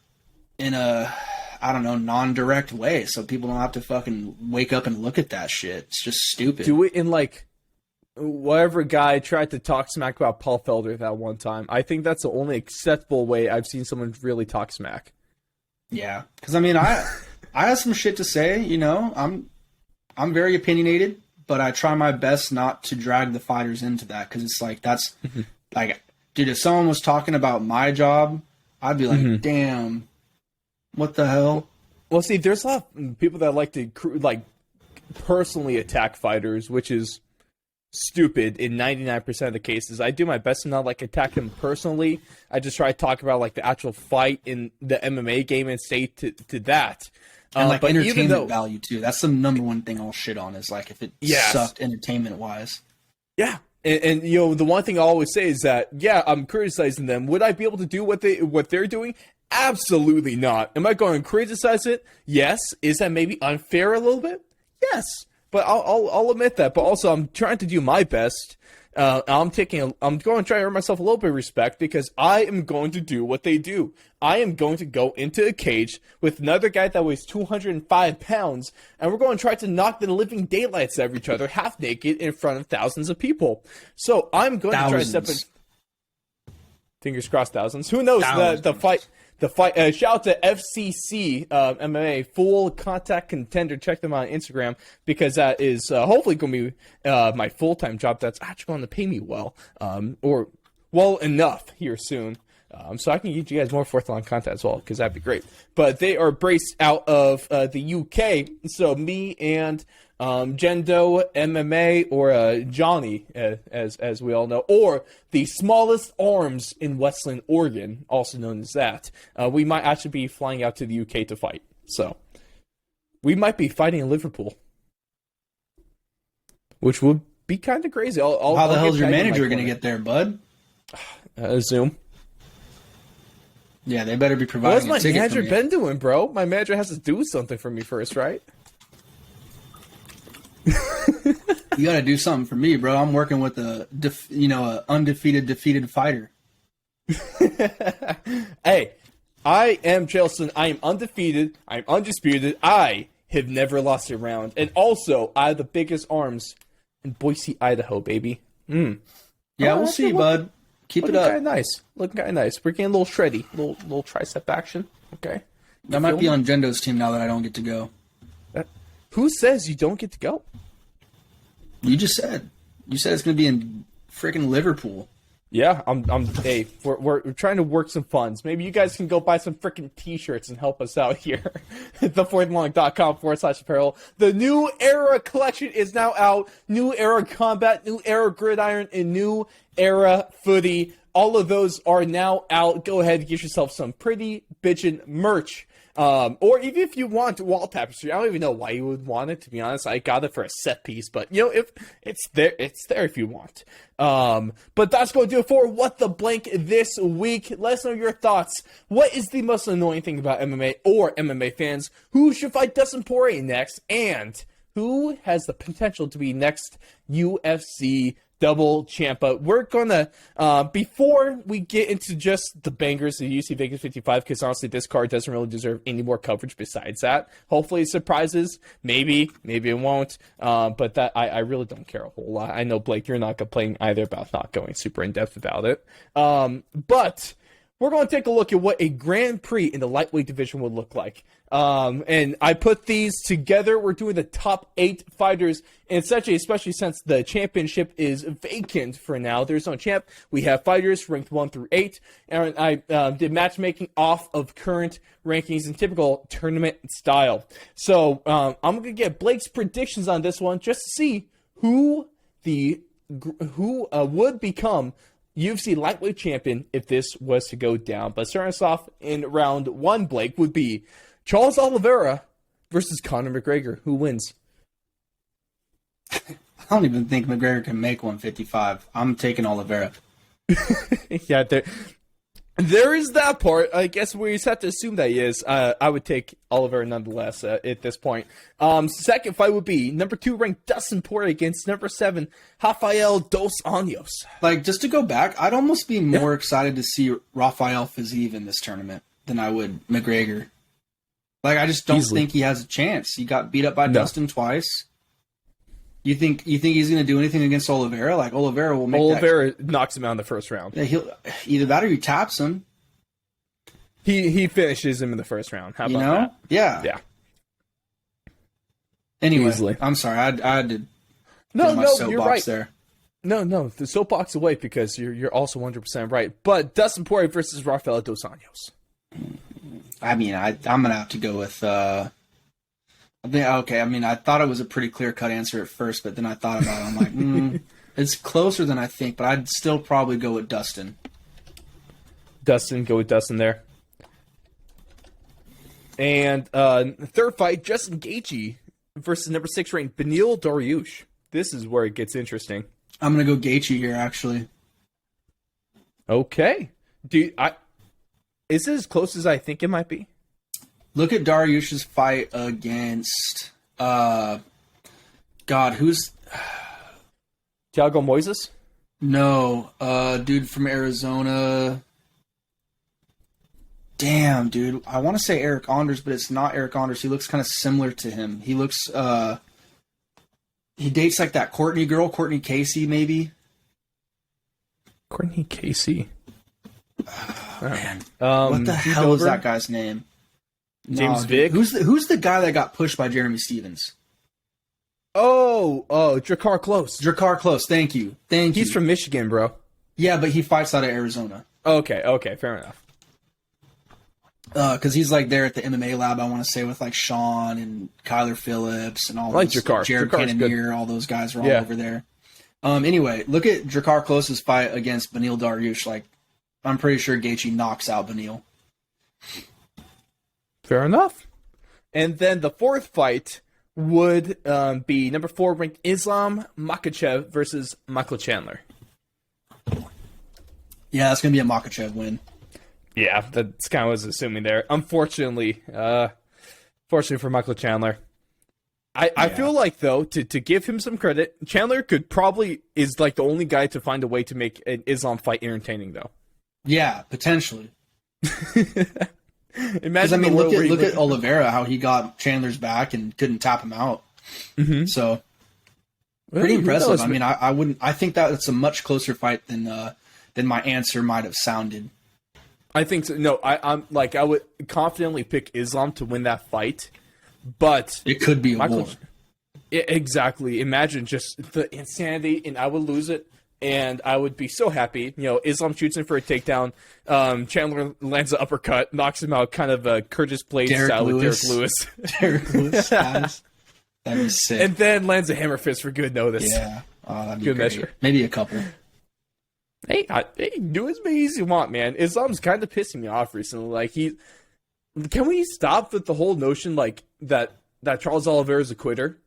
[SPEAKER 2] in a, I don't know, non-direct way so people don't have to fucking wake up and look at that shit. It's just stupid.
[SPEAKER 1] Do it in like whatever guy tried to talk smack about Paul Felder that one time. I think that's the only acceptable way I've seen someone really talk smack.
[SPEAKER 2] Yeah, because I mean, I have some shit to say. I'm very opinionated, but I try my best not to drag the fighters into that because it's like that's like, dude, if someone was talking about my job, I'd be like, damn, what the hell?
[SPEAKER 1] Well, see, there's a lot of people that like to personally attack fighters, which is stupid in 99% of the cases. I do my best to not attack them personally. I just try to talk about the actual fight in the MMA game and stay to that.
[SPEAKER 2] And
[SPEAKER 1] but
[SPEAKER 2] entertainment value too. That's the number one thing I'll shit on is if it sucked entertainment wise.
[SPEAKER 1] Yeah. And the one thing I always say is that, yeah, I'm criticizing them. Would I be able to do what they're doing? Absolutely not. Am I going to criticize it? Yes. Is that maybe unfair a little bit? Yes. But I'll admit that. But also, I'm trying to do my best. I'm going to try to earn myself a little bit of respect because I am going to do what they do. I am going to go into a cage with another guy that weighs 205 pounds, and we're going to try to knock the living daylights out of each other half naked in front of thousands of people. So I'm going to try to step in. Fingers crossed, thousands. Who knows? The fight. Shout out to FCC MMA, Full Contact Contender. Check them out on Instagram because that is hopefully going to be my full-time job. That's actually going to pay me well, or well enough here soon. So I can get you guys more fourth-line content as well because that'd be great. But they are based out of the UK. So me and Jendo MMA or Johnny, as we all know, or the smallest arms in Westland, Oregon, also known as that. We might actually be flying out to the UK to fight. So we might be fighting in Liverpool, which would be kind of crazy.
[SPEAKER 2] How the hell is your manager going to get there, bud?
[SPEAKER 1] Zoom.
[SPEAKER 2] Yeah, they better be providing
[SPEAKER 1] What's
[SPEAKER 2] a
[SPEAKER 1] my
[SPEAKER 2] ticket
[SPEAKER 1] manager
[SPEAKER 2] for me.
[SPEAKER 1] been doing, bro? My manager has to do something for me first, right?
[SPEAKER 2] You got to do something for me, bro. I'm working with a undefeated defeated fighter.
[SPEAKER 1] Hey, I am Chelsea. I am undefeated. I am undisputed. I have never lost a round. And also, I have the biggest arms in Boise, Idaho, baby.
[SPEAKER 2] Yeah, we'll see, bud. Keep
[SPEAKER 1] Looking
[SPEAKER 2] it up.
[SPEAKER 1] kind of nice. Looking kind of nice. We're getting a little shreddy, little tricep action. Okay.
[SPEAKER 2] I might be on Gendo's team now that I don't get to go.
[SPEAKER 1] Who says you don't get to go?
[SPEAKER 2] You just said. You said it's going to be in freaking Liverpool.
[SPEAKER 1] Yeah, hey, we're trying to work some funds. Maybe you guys can go buy some freaking t-shirts and help us out here. thefourthlong.com/apparel. The New Era collection is now out. New Era Combat, New Era Gridiron, and New Era Footy. All of those are now out. Go ahead and get yourself some pretty bitchin' merch. Or even if you want wall tapestry, I don't even know why you would want it, to be honest. I got it for a set piece, but if it's there if you want. But that's going to do it for What the Blank this week. Let us know your thoughts. What is the most annoying thing about MMA or MMA fans? Who should fight Dustin Poirier next? And who has the potential to be next UFC double champ? But we're gonna before we get into just the bangers of UFC Vegas 55, because honestly this card doesn't really deserve any more coverage besides that. Hopefully it surprises, maybe it won't, but that I really don't care a whole lot. I know, Blake, you're not complaining either about not going super in depth about it, but we're going to take a look at what a Grand Prix in the lightweight division would look like. And I put these together. We're doing the top 8 fighters, and especially since the championship is vacant for now. There's no champ. We have fighters ranked 1 through 8, and I did matchmaking off of current rankings in typical tournament style. So I'm going to get Blake's predictions on this one just to see who would become UFC lightweight champion if this was to go down. But starting us off in round 1, Blake, would be Charles Oliveira versus Conor McGregor. Who wins?
[SPEAKER 2] I don't even think McGregor can make 155. I'm taking Oliveira.
[SPEAKER 1] Yeah, there is that part. I guess we just have to assume that he is. I would take Oliveira nonetheless at this point. Second fight would be number 2 ranked Dustin Poirier against number 7 Rafael Dos Anjos.
[SPEAKER 2] Like, just to go back, I'd almost be more excited to see Rafael Fiziev in this tournament than I would McGregor. Like, I just don't think he has a chance. He got beat up by Dustin twice. You think he's going to do anything against Oliveira? Like, Oliveira will make
[SPEAKER 1] Oliveira knocks him out in the first round.
[SPEAKER 2] Yeah, he'll either that or he taps him.
[SPEAKER 1] He finishes him in the first round. How about that?
[SPEAKER 2] Yeah. Anyway,
[SPEAKER 1] easily.
[SPEAKER 2] I'm sorry. I had to
[SPEAKER 1] No, you're right.
[SPEAKER 2] There.
[SPEAKER 1] No, the soapbox away, because you're also 100% right. But Dustin Poirier versus Rafael Dos Anjos.
[SPEAKER 2] I mean, I'm going to have to go with... I thought it was a pretty clear-cut answer at first, but then I thought about it. I'm like, it's closer than I think, but I'd still probably go with Dustin.
[SPEAKER 1] Go with Dustin there. And third fight, Justin Gaethje versus number 6 ranked Beneil Dariush. This is where it gets interesting.
[SPEAKER 2] I'm going to go Gaethje here, actually.
[SPEAKER 1] Okay. Is it as close as I think it might be?
[SPEAKER 2] Look at Dariush's fight against, who's...
[SPEAKER 1] Thiago Moises?
[SPEAKER 2] No, dude from Arizona. Damn, dude. I want to say Eric Anders, but it's not Eric Anders. He looks kind of similar to him. He looks, he dates like that Courtney girl, Courtney Casey, maybe.
[SPEAKER 1] Courtney Casey?
[SPEAKER 2] Man. What the hell is that guy's name?
[SPEAKER 1] James Vick?
[SPEAKER 2] Who's the guy that got pushed by Jeremy Stevens?
[SPEAKER 1] Oh, Drakkar Klose.
[SPEAKER 2] Drakkar Klose, thank you.
[SPEAKER 1] He's from Michigan, bro.
[SPEAKER 2] Yeah, but he fights out of Arizona.
[SPEAKER 1] Okay, fair enough.
[SPEAKER 2] Because he's like there at the MMA lab, I want to say, with like Sean and Kyler Phillips and all those.
[SPEAKER 1] Drakkar.
[SPEAKER 2] Jared Cannonier, all those guys are all over there. Anyway, look at Drakkar Klose's fight against Beneil Dariush. Like, I'm pretty sure Gaethje knocks out Beneil.
[SPEAKER 1] Fair enough. And then the fourth fight would be number 4 ranked Islam Makhachev versus Michael Chandler.
[SPEAKER 2] Yeah, that's going to be a Makhachev win.
[SPEAKER 1] Yeah, that's kind of what I was assuming there. Unfortunately, fortunately for Michael Chandler. I feel like, though, to give him some credit, Chandler is like the only guy to find a way to make an Islam fight entertaining, though.
[SPEAKER 2] Yeah, potentially.
[SPEAKER 1] Imagine
[SPEAKER 2] look at Oliveira, how he got Chandler's back and couldn't tap him out. Mm-hmm. So pretty impressive. I mean, I think that's a much closer fight than than my answer might have sounded.
[SPEAKER 1] I think so. No, I would confidently pick Islam to win that fight, but
[SPEAKER 2] It could be a war.
[SPEAKER 1] Exactly. Imagine just the insanity, and I would lose it, and I would be so happy. Islam shoots in for a takedown. Chandler lands an uppercut, knocks him out, kind of a Curtis Blades style with Derek Lewis.
[SPEAKER 2] Derek Lewis, guys. That'd be sick.
[SPEAKER 1] And then lands a hammer fist for good notice.
[SPEAKER 2] Yeah. Oh, that'd be
[SPEAKER 1] good
[SPEAKER 2] great.
[SPEAKER 1] measure.
[SPEAKER 2] Maybe a couple.
[SPEAKER 1] Hey, do as many as you want, man. Islam's kind of pissing me off recently. Like, can we stop with the whole notion, like, that Charles Oliveira is a quitter?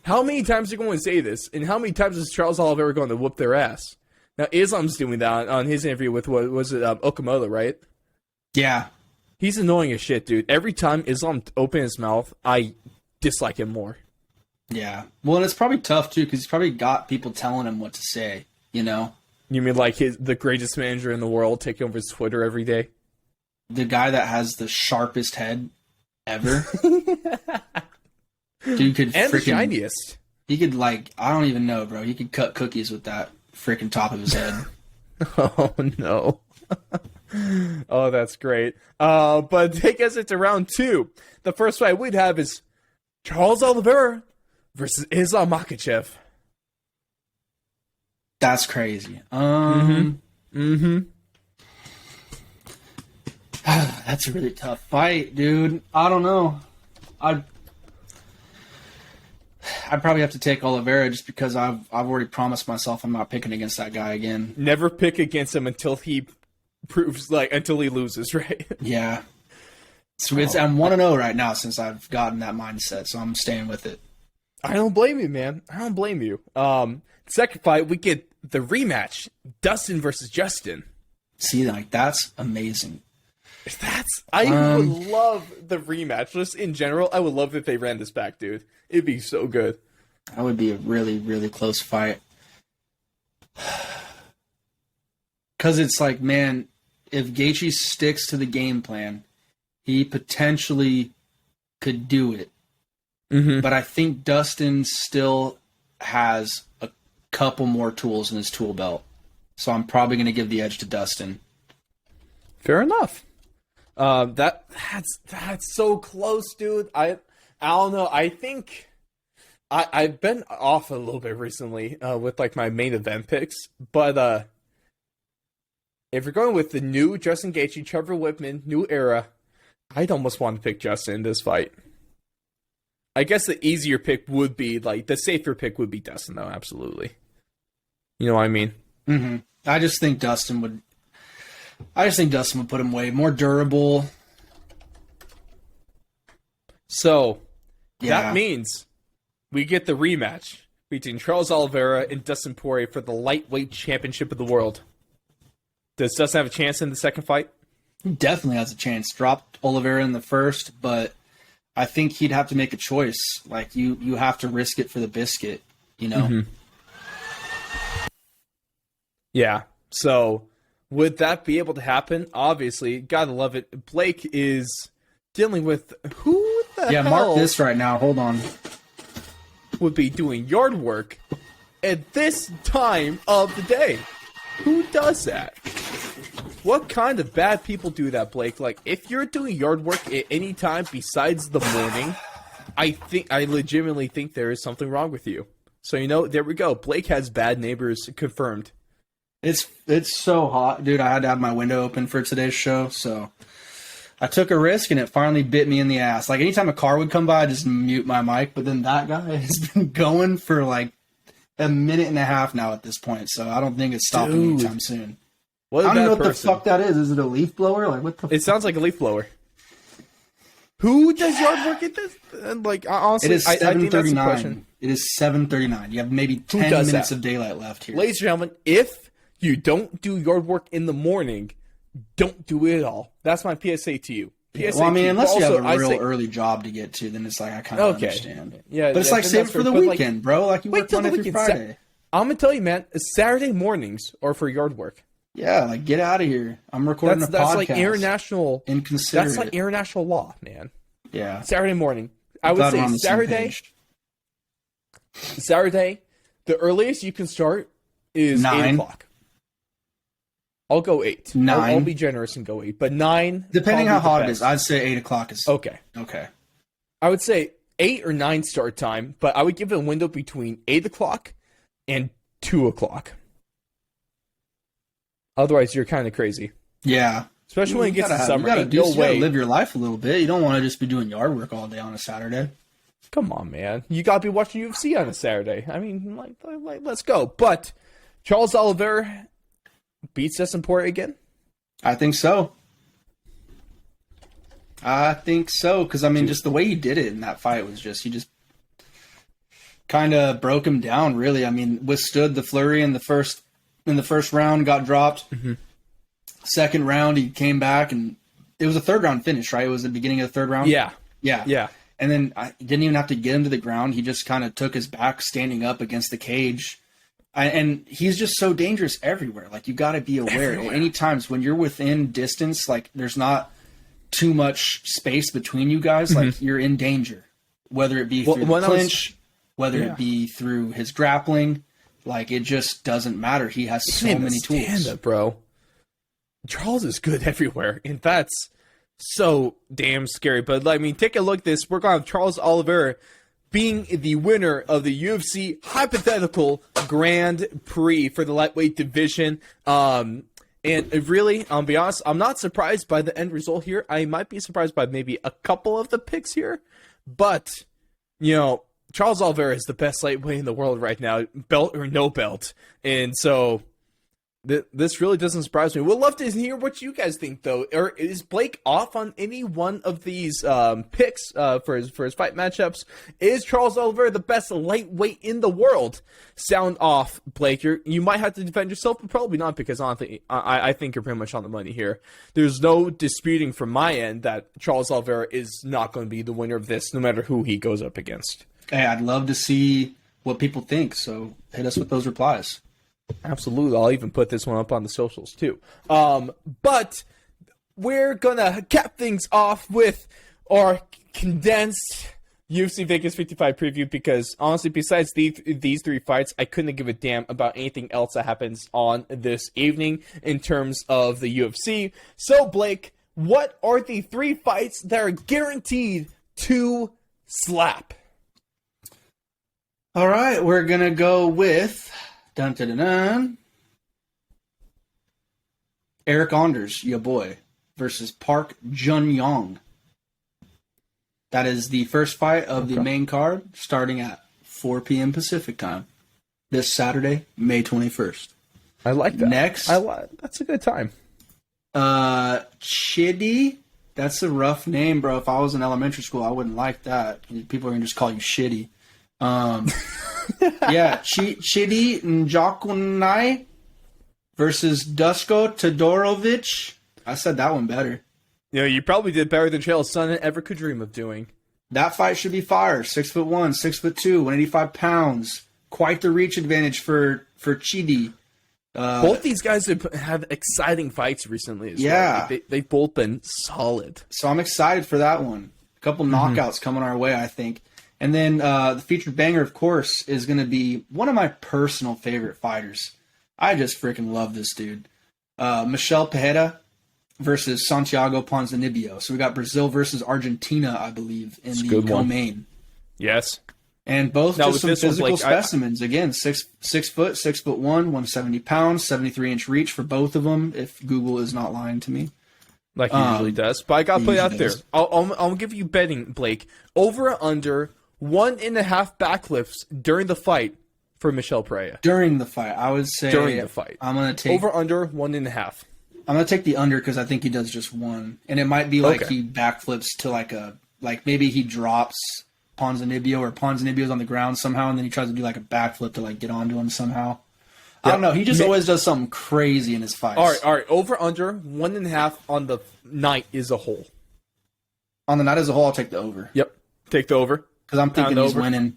[SPEAKER 1] How many times are you going to say this? And how many times is Charles Oliveira going to whoop their ass? Now, Islam's doing that on his interview with, what was it, Okamoto, right?
[SPEAKER 2] Yeah.
[SPEAKER 1] He's annoying as shit, dude. Every time Islam opens his mouth, I dislike him more.
[SPEAKER 2] Yeah. Well, and it's probably tough, too, because he's probably got people telling him what to say, you know?
[SPEAKER 1] You mean like the greatest manager in the world taking over his Twitter every day?
[SPEAKER 2] The guy that has the sharpest head ever. Dude could
[SPEAKER 1] and the
[SPEAKER 2] freaking...
[SPEAKER 1] shiniest.
[SPEAKER 2] He could, like, I don't even know, bro. He could cut cookies with that freaking top of his head.
[SPEAKER 1] Oh, no. Oh, that's great. But take us into round 2. The first fight we'd have is Charles Oliveira versus Islam Makhachev.
[SPEAKER 2] That's crazy.
[SPEAKER 1] Mm-hmm.
[SPEAKER 2] That's a really tough fight, dude. I don't know. I'd probably have to take Oliveira just because I've already promised myself I'm not picking against that guy again.
[SPEAKER 1] Never pick against him until he until he loses, right?
[SPEAKER 2] Yeah. So I'm 1-0 right now since I've gotten that mindset, so I'm staying with it.
[SPEAKER 1] I don't blame you, man. I don't blame you. Second fight, we get the rematch, Dustin versus Justin.
[SPEAKER 2] See, like, that's amazing.
[SPEAKER 1] I would love the rematch. Just in general, I would love if they ran this back, dude. It'd be so good.
[SPEAKER 2] That would be a really, really close fight. Because it's like, man, if Gaethje sticks to the game plan, he potentially could do it.
[SPEAKER 1] Mm-hmm.
[SPEAKER 2] But I think Dustin still has a couple more tools in his tool belt. So I'm probably going to give the edge to Dustin.
[SPEAKER 1] Fair enough. That's so close, dude. I don't know. I think I've been off a little bit recently with like my main event picks, but if you're going with the new Justin Gaethje, Trevor Whitman, new era, I'd almost want to pick Justin in this fight. I guess the easier pick would be like the safer pick would be Dustin, though. Absolutely. You know what I mean?
[SPEAKER 2] Mm-hmm. I just think Dustin would put him away. More durable.
[SPEAKER 1] So,
[SPEAKER 2] yeah.
[SPEAKER 1] That means we get the rematch between Charles Oliveira and Dustin Poirier for the lightweight championship of the world. Does Dustin have a chance in the second fight?
[SPEAKER 2] He definitely has a chance. Dropped Oliveira in the first, but I think he'd have to make a choice. Like, you have to risk it for the biscuit, you know?
[SPEAKER 1] Mm-hmm. Yeah. So, would that be able to happen? Obviously, gotta love it. Blake is dealing with who the hell
[SPEAKER 2] mark this right now. Hold on.
[SPEAKER 1] Would be doing yard work at this time of the day. Who does that? What kind of bad people do that, Blake? Like, if you're doing yard work at any time besides the morning, I legitimately think there is something wrong with you. So, there we go. Blake has bad neighbors confirmed.
[SPEAKER 2] It's so hot, dude. I had to have my window open for today's show, so I took a risk and it finally bit me in the ass. Like, anytime a car would come by, I just mute my mic, but then that guy has been going for like a minute and a half now at this point, so I don't think it's stopping anytime soon. I don't know what the fuck that is. Is it a leaf blower? Like, what the?
[SPEAKER 1] It sounds like a leaf blower. Who does yard work at this? Like, honestly,
[SPEAKER 2] it is 7:39. It is 7:39. You have maybe 10 minutes of daylight left here.
[SPEAKER 1] Ladies and gentlemen, if you don't do yard work in the morning, don't do it at all. That's my PSA to you.
[SPEAKER 2] Well, I mean, unless you have a real early job to get to, then it's like, I kind of understand.
[SPEAKER 1] Yeah,
[SPEAKER 2] but it's like, save it for the weekend, bro. Like, you work Monday through Friday.
[SPEAKER 1] I'm going to tell you, man, Saturday mornings are for yard work.
[SPEAKER 2] Yeah, like, get out of here. I'm recording a podcast.
[SPEAKER 1] That's like international.
[SPEAKER 2] Inconsiderate.
[SPEAKER 1] That's like international law, man.
[SPEAKER 2] Yeah.
[SPEAKER 1] Saturday morning. I would say Saturday, the earliest you can start is
[SPEAKER 2] 9
[SPEAKER 1] o'clock. I'll go 8.
[SPEAKER 2] 9.
[SPEAKER 1] I'll be generous and go 8, but 9.
[SPEAKER 2] Depending how hot it is,
[SPEAKER 1] best.
[SPEAKER 2] I'd say 8 o'clock is
[SPEAKER 1] Okay.
[SPEAKER 2] Okay.
[SPEAKER 1] I would say 8 or 9 start time, but I would give it a window between 8 o'clock and 2 o'clock. Otherwise, you're kind of crazy.
[SPEAKER 2] Yeah.
[SPEAKER 1] Especially when it gets to summer.
[SPEAKER 2] You
[SPEAKER 1] No
[SPEAKER 2] gotta
[SPEAKER 1] way.
[SPEAKER 2] live your life a little bit. You don't want to just be doing yard work all day on a Saturday.
[SPEAKER 1] Come on, man. You got to be watching UFC on a Saturday. I mean, let's go. But Charles Oliveira beats Dustin Poirier again?
[SPEAKER 2] I think so. Because, I mean, just the way he did it in that fight was just, he just kind of broke him down, really. I mean, withstood the flurry in the first round, got dropped. Mm-hmm. Second round, he came back, and it was a third round finish, right? It was the beginning of the third round?
[SPEAKER 1] Yeah.
[SPEAKER 2] And then I didn't even have to get him to the ground. He just kind of took his back standing up against the cage. And he's just so dangerous everywhere. Like, you got to be aware. Everywhere. At any times when you're within distance, like, there's not too much space between you guys. Mm-hmm. Like, you're in danger. Whether it be through the clinch, whether it be through his grappling. Like, it just doesn't matter. He has so many tools.
[SPEAKER 1] Stand up, bro. Charles is good everywhere. And that's so damn scary. But, I mean, take a look at this. We're going to have Charles Oliveira being the winner of the UFC hypothetical Grand Prix for the lightweight division. And really, I'll be honest, I'm not surprised by the end result here. I might be surprised by maybe a couple of the picks here. But, you know, Charles Oliveira is the best lightweight in the world right now, belt or no belt. And so this really doesn't surprise me. We'd love to hear what you guys think, though. Or is Blake off on any one of these picks for his fight matchups? Is Charles Oliveira the best lightweight in the world? Sound off, Blake. You might have to defend yourself, but probably not, because honestly, I think you're pretty much on the money here. There's no disputing from my end that Charles Oliveira is not going to be the winner of this, no matter who he goes up against.
[SPEAKER 2] Hey, I'd love to see what people think, so hit us with those replies.
[SPEAKER 1] Absolutely. I'll even put this one up on the socials too. But we're going to cap things off with our condensed UFC Vegas 55 preview, because honestly, besides these 3 fights, I couldn't give a damn about anything else that happens on this evening in terms of the UFC. So, Blake, what are the 3 fights that are guaranteed to slap?
[SPEAKER 2] All right, we're going to go with Eric Anders, ya boy, versus Park Jun-Yong. That is the first fight of the main card, starting at 4 p.m. Pacific time this Saturday, May 21st.
[SPEAKER 1] I like that.
[SPEAKER 2] Next,
[SPEAKER 1] that's a good time.
[SPEAKER 2] Chidi. That's a rough name, bro. If I was in elementary school, I wouldn't like that. People are gonna just call you Shitty. Yeah, Chidi Njokunai versus Dusko Todorovic. I said that one better.
[SPEAKER 1] You know, you probably did better than Chael Sonnen ever could dream of doing.
[SPEAKER 2] That fight should be fire. 6'1", 6'2", 185 pounds. Quite the reach advantage for Chidi.
[SPEAKER 1] Both these guys have exciting fights recently as well. They've both been solid.
[SPEAKER 2] So I'm excited for that one. A couple knockouts coming our way, I think. And then the featured banger, of course, is going to be one of my personal favorite fighters. I just freaking love this dude. Michel Pereira versus Santiago Ponzinibbio. So we got Brazil versus Argentina, I believe, in the co-main.
[SPEAKER 1] Yes.
[SPEAKER 2] And both just some physical specimens. Again, 6', 6'1", 170 pounds, 73-inch reach for both of them, if Google is not lying to me.
[SPEAKER 1] Like he usually does. But I got to put it out there. I'll give you betting, Blake. Over or under 1.5 backflips during the fight for Michel Pereira.
[SPEAKER 2] During the fight. I would say
[SPEAKER 1] during the fight.
[SPEAKER 2] I'm going to take
[SPEAKER 1] over under 1.5.
[SPEAKER 2] I'm going to take the under because I think he does just one. And it might be like he backflips to like maybe he drops Ponzinibbio, or Ponzinibbio's on the ground somehow, and then he tries to do like a backflip to like get onto him somehow. I don't know. He just always does something crazy in his fights.
[SPEAKER 1] All right. Over under 1.5 on the night as a whole.
[SPEAKER 2] On the night as a whole, I'll take the over.
[SPEAKER 1] Yep. Take the over.
[SPEAKER 2] Because I'm thinking he's winning.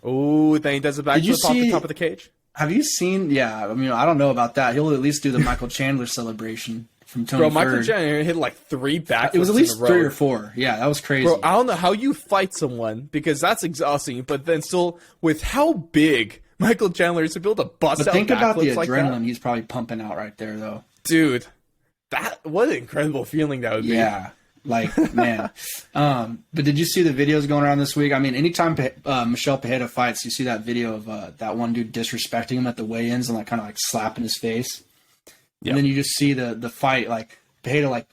[SPEAKER 1] Oh, then he does a backflip off the top of the cage.
[SPEAKER 2] Have you seen? Yeah, I mean, I don't know about that. He'll at least do the Michael Chandler celebration from Tony Ferg.
[SPEAKER 1] Michael Chandler hit like 3 backflips.
[SPEAKER 2] It was at least 3 or 4. Yeah, that was crazy.
[SPEAKER 1] Bro, I don't know how you fight someone, because that's exhausting. But then still, with how big Michael Chandler is able to bust
[SPEAKER 2] But
[SPEAKER 1] out
[SPEAKER 2] think about the
[SPEAKER 1] backflips like
[SPEAKER 2] adrenaline
[SPEAKER 1] that.
[SPEAKER 2] he's probably pumping out right there, though.
[SPEAKER 1] Dude, what an incredible feeling that would be.
[SPEAKER 2] Yeah, like, man. But did you see the videos going around this week? I mean, anytime Michelle Pajeda fights, you see that video of that one dude disrespecting him at the weigh-ins and like kind of like slapping his face.
[SPEAKER 1] Yep.
[SPEAKER 2] And then you just see the fight, like Pajeda like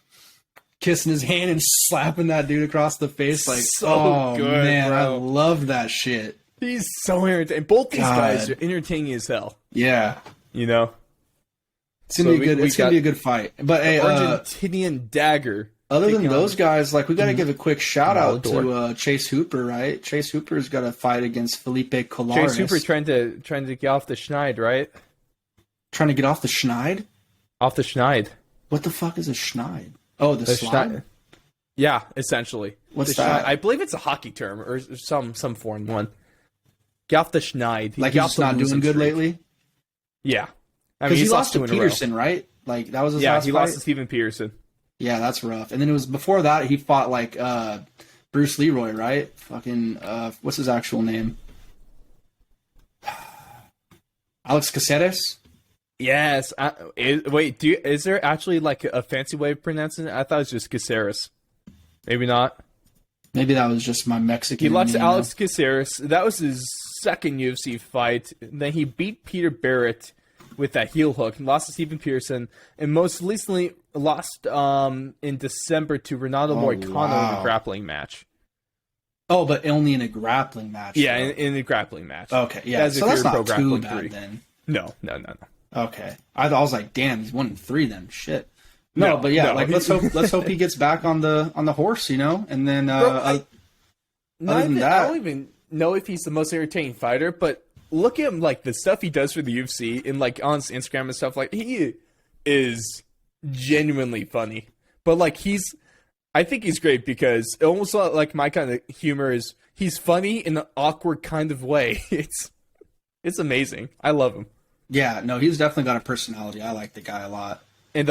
[SPEAKER 2] kissing his hand and slapping that dude across the face. Like,
[SPEAKER 1] So good,
[SPEAKER 2] man,
[SPEAKER 1] bro.
[SPEAKER 2] I love that shit.
[SPEAKER 1] He's so entertaining. Both these guys are entertaining as hell.
[SPEAKER 2] Yeah.
[SPEAKER 1] You know?
[SPEAKER 2] It's gonna be good. It's gonna be a good fight. But hey,
[SPEAKER 1] Argentinian dagger.
[SPEAKER 2] Other than those guys, like we got to give a quick shout out to Chase Hooper, right? Chase Hooper's got a fight against Felipe Colares.
[SPEAKER 1] Chase Hooper trying to get off the schneid, right?
[SPEAKER 2] Trying to get off the schneid?
[SPEAKER 1] Off the schneid.
[SPEAKER 2] What the fuck is a schneid? Oh, the slide?
[SPEAKER 1] Yeah, essentially.
[SPEAKER 2] What's that?
[SPEAKER 1] I believe it's a hockey term or some foreign one. Get off the schneid.
[SPEAKER 2] Like he's just not doing good lately?
[SPEAKER 1] Yeah.
[SPEAKER 2] Because he lost to Peterson, right? Like that was his last fight?
[SPEAKER 1] Yeah, he lost to Steven Peterson.
[SPEAKER 2] Yeah, that's rough. And then it was before that he fought like Bruce Leroy, right? Fucking what's his actual name? Alex Caceres?
[SPEAKER 1] Yes. Wait, is there actually like a fancy way of pronouncing it? I thought it was just Caceres. Maybe not.
[SPEAKER 2] Maybe that was just my Mexican
[SPEAKER 1] He lost to
[SPEAKER 2] name,
[SPEAKER 1] Alex Caceres. That was his second UFC fight. Then he beat Peter Barrett with that heel hook. He lost to Steven Pearson. And most recently lost in December to Renato Moicano in a grappling match.
[SPEAKER 2] Oh, but only in a grappling match.
[SPEAKER 1] Yeah, in a grappling match.
[SPEAKER 2] Okay, yeah. So that's not too bad then.
[SPEAKER 1] No.
[SPEAKER 2] Okay. I was like, damn, he's 1-3 then. Shit. No, but yeah, like let's hope he gets back on the horse, you know, and then
[SPEAKER 1] I don't even know if he's the most entertaining fighter, but look at him, like the stuff he does for the UFC and like on his Instagram and stuff. Like he is genuinely funny, but like I think he's great because it almost like my kind of humor is he's funny in an awkward kind of way. It's amazing. I love him.
[SPEAKER 2] Yeah, no, he's definitely got a personality. I like the guy a lot.
[SPEAKER 1] And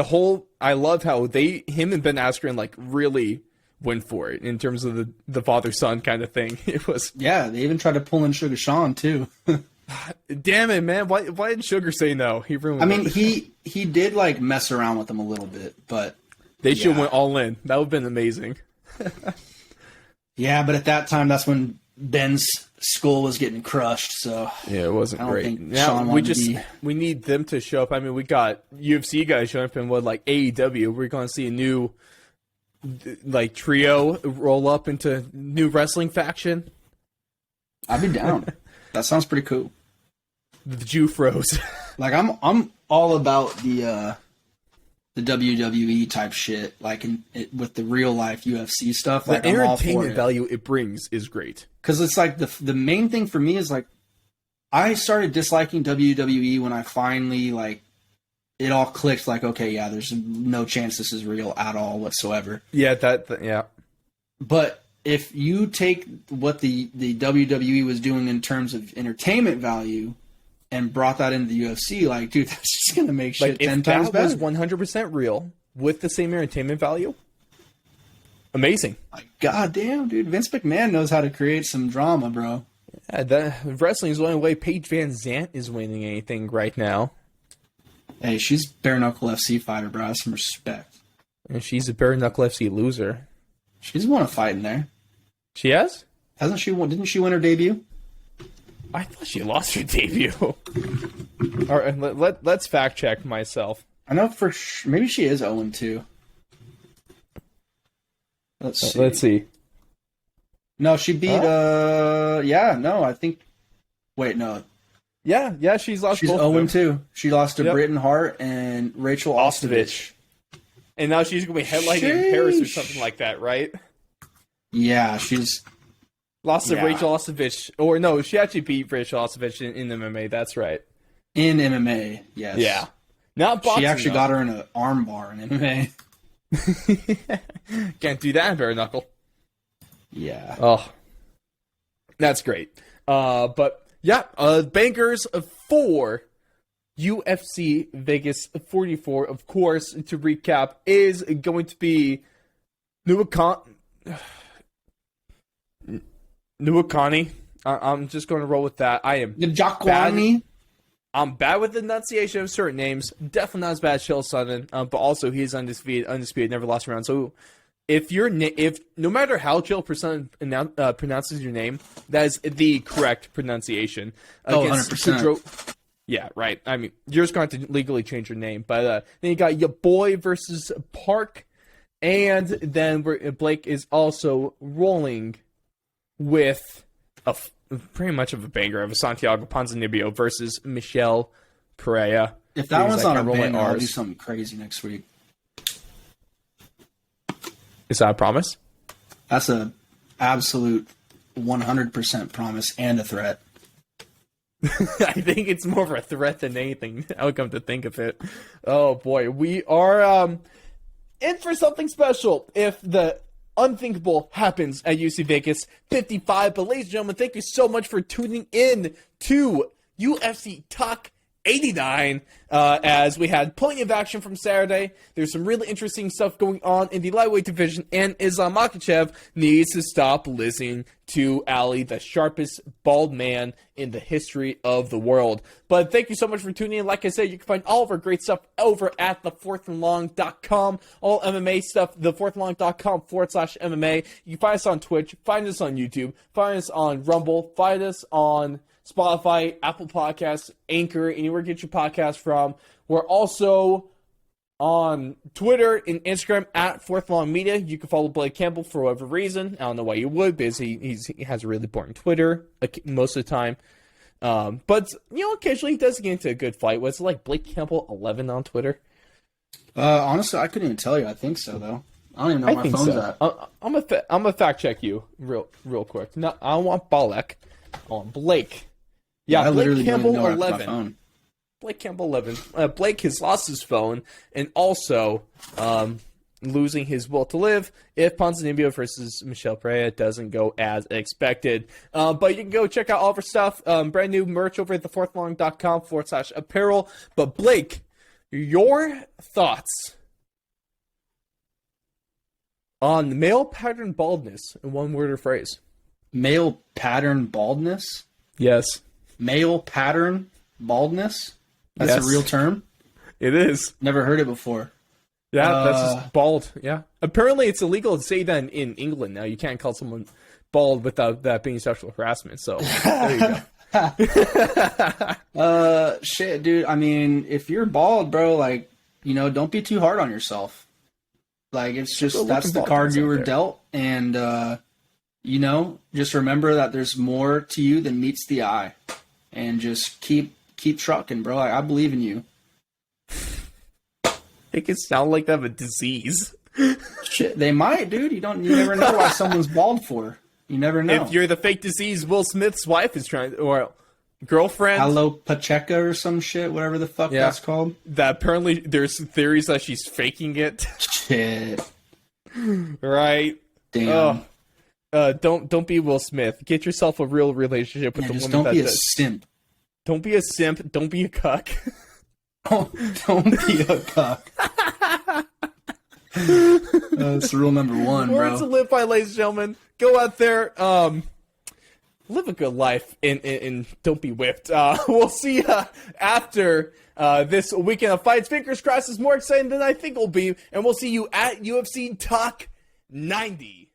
[SPEAKER 1] I love how him and Ben Askren like really went for it in terms of the father-son kind of thing. It was.
[SPEAKER 2] Yeah, they even tried to pull in Sugar Sean too.
[SPEAKER 1] Damn it, man! Why did Sugar say no? He ruined.
[SPEAKER 2] I mean, he did like mess around with them a little bit, but
[SPEAKER 1] they should have went all in. That would have been amazing.
[SPEAKER 2] Yeah, but at that time, that's when Ben's skull was getting crushed. So
[SPEAKER 1] yeah, it wasn't great.
[SPEAKER 2] Now
[SPEAKER 1] we need them to show up. I mean, we got UFC guys showing up in like AEW. We're going to see a new like trio roll up into new wrestling faction.
[SPEAKER 2] I'd be down. That sounds pretty cool.
[SPEAKER 1] The Jufros.
[SPEAKER 2] Like I'm all about the WWE type shit, like with the real life UFC stuff. Like
[SPEAKER 1] the entertainment value it brings is great.
[SPEAKER 2] Because it's like the main thing for me is like I started disliking WWE when I finally like it all clicked. Like, okay, yeah, there's no chance this is real at all whatsoever.
[SPEAKER 1] Yeah, yeah.
[SPEAKER 2] But if you take what the WWE was doing in terms of entertainment value and brought that into the UFC, like, dude, that's just gonna make shit
[SPEAKER 1] like,
[SPEAKER 2] 10 times better.
[SPEAKER 1] If that was 100% real with the same entertainment value, amazing.
[SPEAKER 2] Like, goddamn, dude, Vince McMahon knows how to create some drama, bro.
[SPEAKER 1] Yeah, wrestling is the only way Paige Van Zant is winning anything right now.
[SPEAKER 2] Hey, she's bare knuckle FC fighter, bro. Have some respect.
[SPEAKER 1] And she's a bare knuckle FC loser.
[SPEAKER 2] She's won a fight in there.
[SPEAKER 1] She has?
[SPEAKER 2] Hasn't she won? Didn't she win her debut?
[SPEAKER 1] I thought she lost her debut. All right, let's fact check myself.
[SPEAKER 2] I know for sure. Maybe she is 0-2. Let's see. No, she beat. I think. Wait, no.
[SPEAKER 1] Yeah, she's lost.
[SPEAKER 2] She's
[SPEAKER 1] both
[SPEAKER 2] 0-2. She lost to Britain Hart and Rachel Ostovich.
[SPEAKER 1] And now she's gonna be headlining in Paris or something like that, right?
[SPEAKER 2] Yeah, she's
[SPEAKER 1] lost to Rachel Ostovich, or no, she actually beat Rachel Ostovich in MMA. That's right.
[SPEAKER 2] In MMA, yes.
[SPEAKER 1] Yeah, not boxing.
[SPEAKER 2] She actually got her in an arm bar in MMA.
[SPEAKER 1] Can't do that in bare knuckle.
[SPEAKER 2] Yeah.
[SPEAKER 1] Oh, that's great. But yeah, bankers for UFC Vegas 44, of course, to recap, is going to be Nuwakani. I'm just going to roll with that. I am
[SPEAKER 2] Jaquani.
[SPEAKER 1] I'm bad with the enunciation of certain names. Definitely not as bad as Chael Sonnen, but also he's undisputed, never lost a round. So if no matter how Chael pronounces your name, that is the correct pronunciation.
[SPEAKER 2] 100%.
[SPEAKER 1] Yeah, right. I mean, you're just going to have to legally change your name. But then you got your boy versus Park, and then Blake is also rolling with pretty much of a banger of a Santiago Ponzinibbio versus Michel Pereira.
[SPEAKER 2] If that one's not a banger, I'll do something crazy next week.
[SPEAKER 1] Is that a promise?
[SPEAKER 2] That's a absolute 100% promise and a threat.
[SPEAKER 1] I think it's more of a threat than anything. I'll come to think of it. Oh boy, we are in for something special if the unthinkable happens at UFC Vegas 55. But ladies and gentlemen, thank you so much for tuning in to UFC Talk 89, as we had plenty of action from Saturday. There's some really interesting stuff going on in the lightweight division, and Islam Makhachev needs to stop listening to Ali, the sharpest bald man in the history of the world. But thank you so much for tuning in. Like I said, you can find all of our great stuff over at thefourthandlong.com. All MMA stuff, thefourthandlong.com/MMA. You can find us on Twitch, find us on YouTube, find us on Rumble, find us on Spotify, Apple Podcasts, Anchor, anywhere you get your podcast from. We're also on Twitter and Instagram at Fourth Long Media. You can follow Blake Campbell for whatever reason. I don't know why you would, because he has a really boring Twitter most of the time. But, occasionally he does get into a good fight. Was it like Blake Campbell 11 on Twitter?
[SPEAKER 2] Honestly, I couldn't even tell you. I think so, though. I don't even know where my phone's at.
[SPEAKER 1] I'm gonna fact check you real quick. No, I don't want Balek. I want Blake. Yeah, Blake Campbell 11. Blake Campbell 11. Blake has lost his phone and also losing his will to live if Ponzinibbio versus Michel Pereira doesn't go as expected. But you can go check out all of our stuff. Brand new merch over at thefourthlong.com/apparel. But Blake, your thoughts on male pattern baldness in one word or phrase?
[SPEAKER 2] Male pattern baldness?
[SPEAKER 1] Yes.
[SPEAKER 2] Male pattern baldness? That's
[SPEAKER 1] yes.
[SPEAKER 2] A real term?
[SPEAKER 1] It is.
[SPEAKER 2] Never heard it before.
[SPEAKER 1] Yeah, that's just bald. Yeah. Apparently it's illegal to say that in England now. You can't call someone bald without that being sexual harassment. So there you
[SPEAKER 2] go. Shit, dude. I mean, if you're bald, bro, don't be too hard on yourself. It's just, that's the card you were dealt. And, just remember that there's more to you than meets the eye. And just keep trucking, bro. I believe in you.
[SPEAKER 1] It can sound like they have a disease.
[SPEAKER 2] Shit, they might, dude. You never know why someone's bald for. You never know.
[SPEAKER 1] If you're the fake disease Will Smith's wife is trying, or girlfriend.
[SPEAKER 2] Alopecia or some shit, whatever the fuck that's called.
[SPEAKER 1] That apparently there's theories that she's faking it.
[SPEAKER 2] Shit.
[SPEAKER 1] Right.
[SPEAKER 2] Damn.
[SPEAKER 1] Don't be Will Smith. Get yourself a real relationship with the woman.
[SPEAKER 2] Don't be a simp.
[SPEAKER 1] Don't be a simp. Don't be a cuck.
[SPEAKER 2] Don't be a cuck. That's rule number 1, bro.
[SPEAKER 1] Words to live by, ladies and gentlemen. Go out there, live a good life, and don't be whipped. We'll see you after this weekend of fights. Fingers crossed, it's more exciting than I think it'll be, and we'll see you at UFC Talk 90.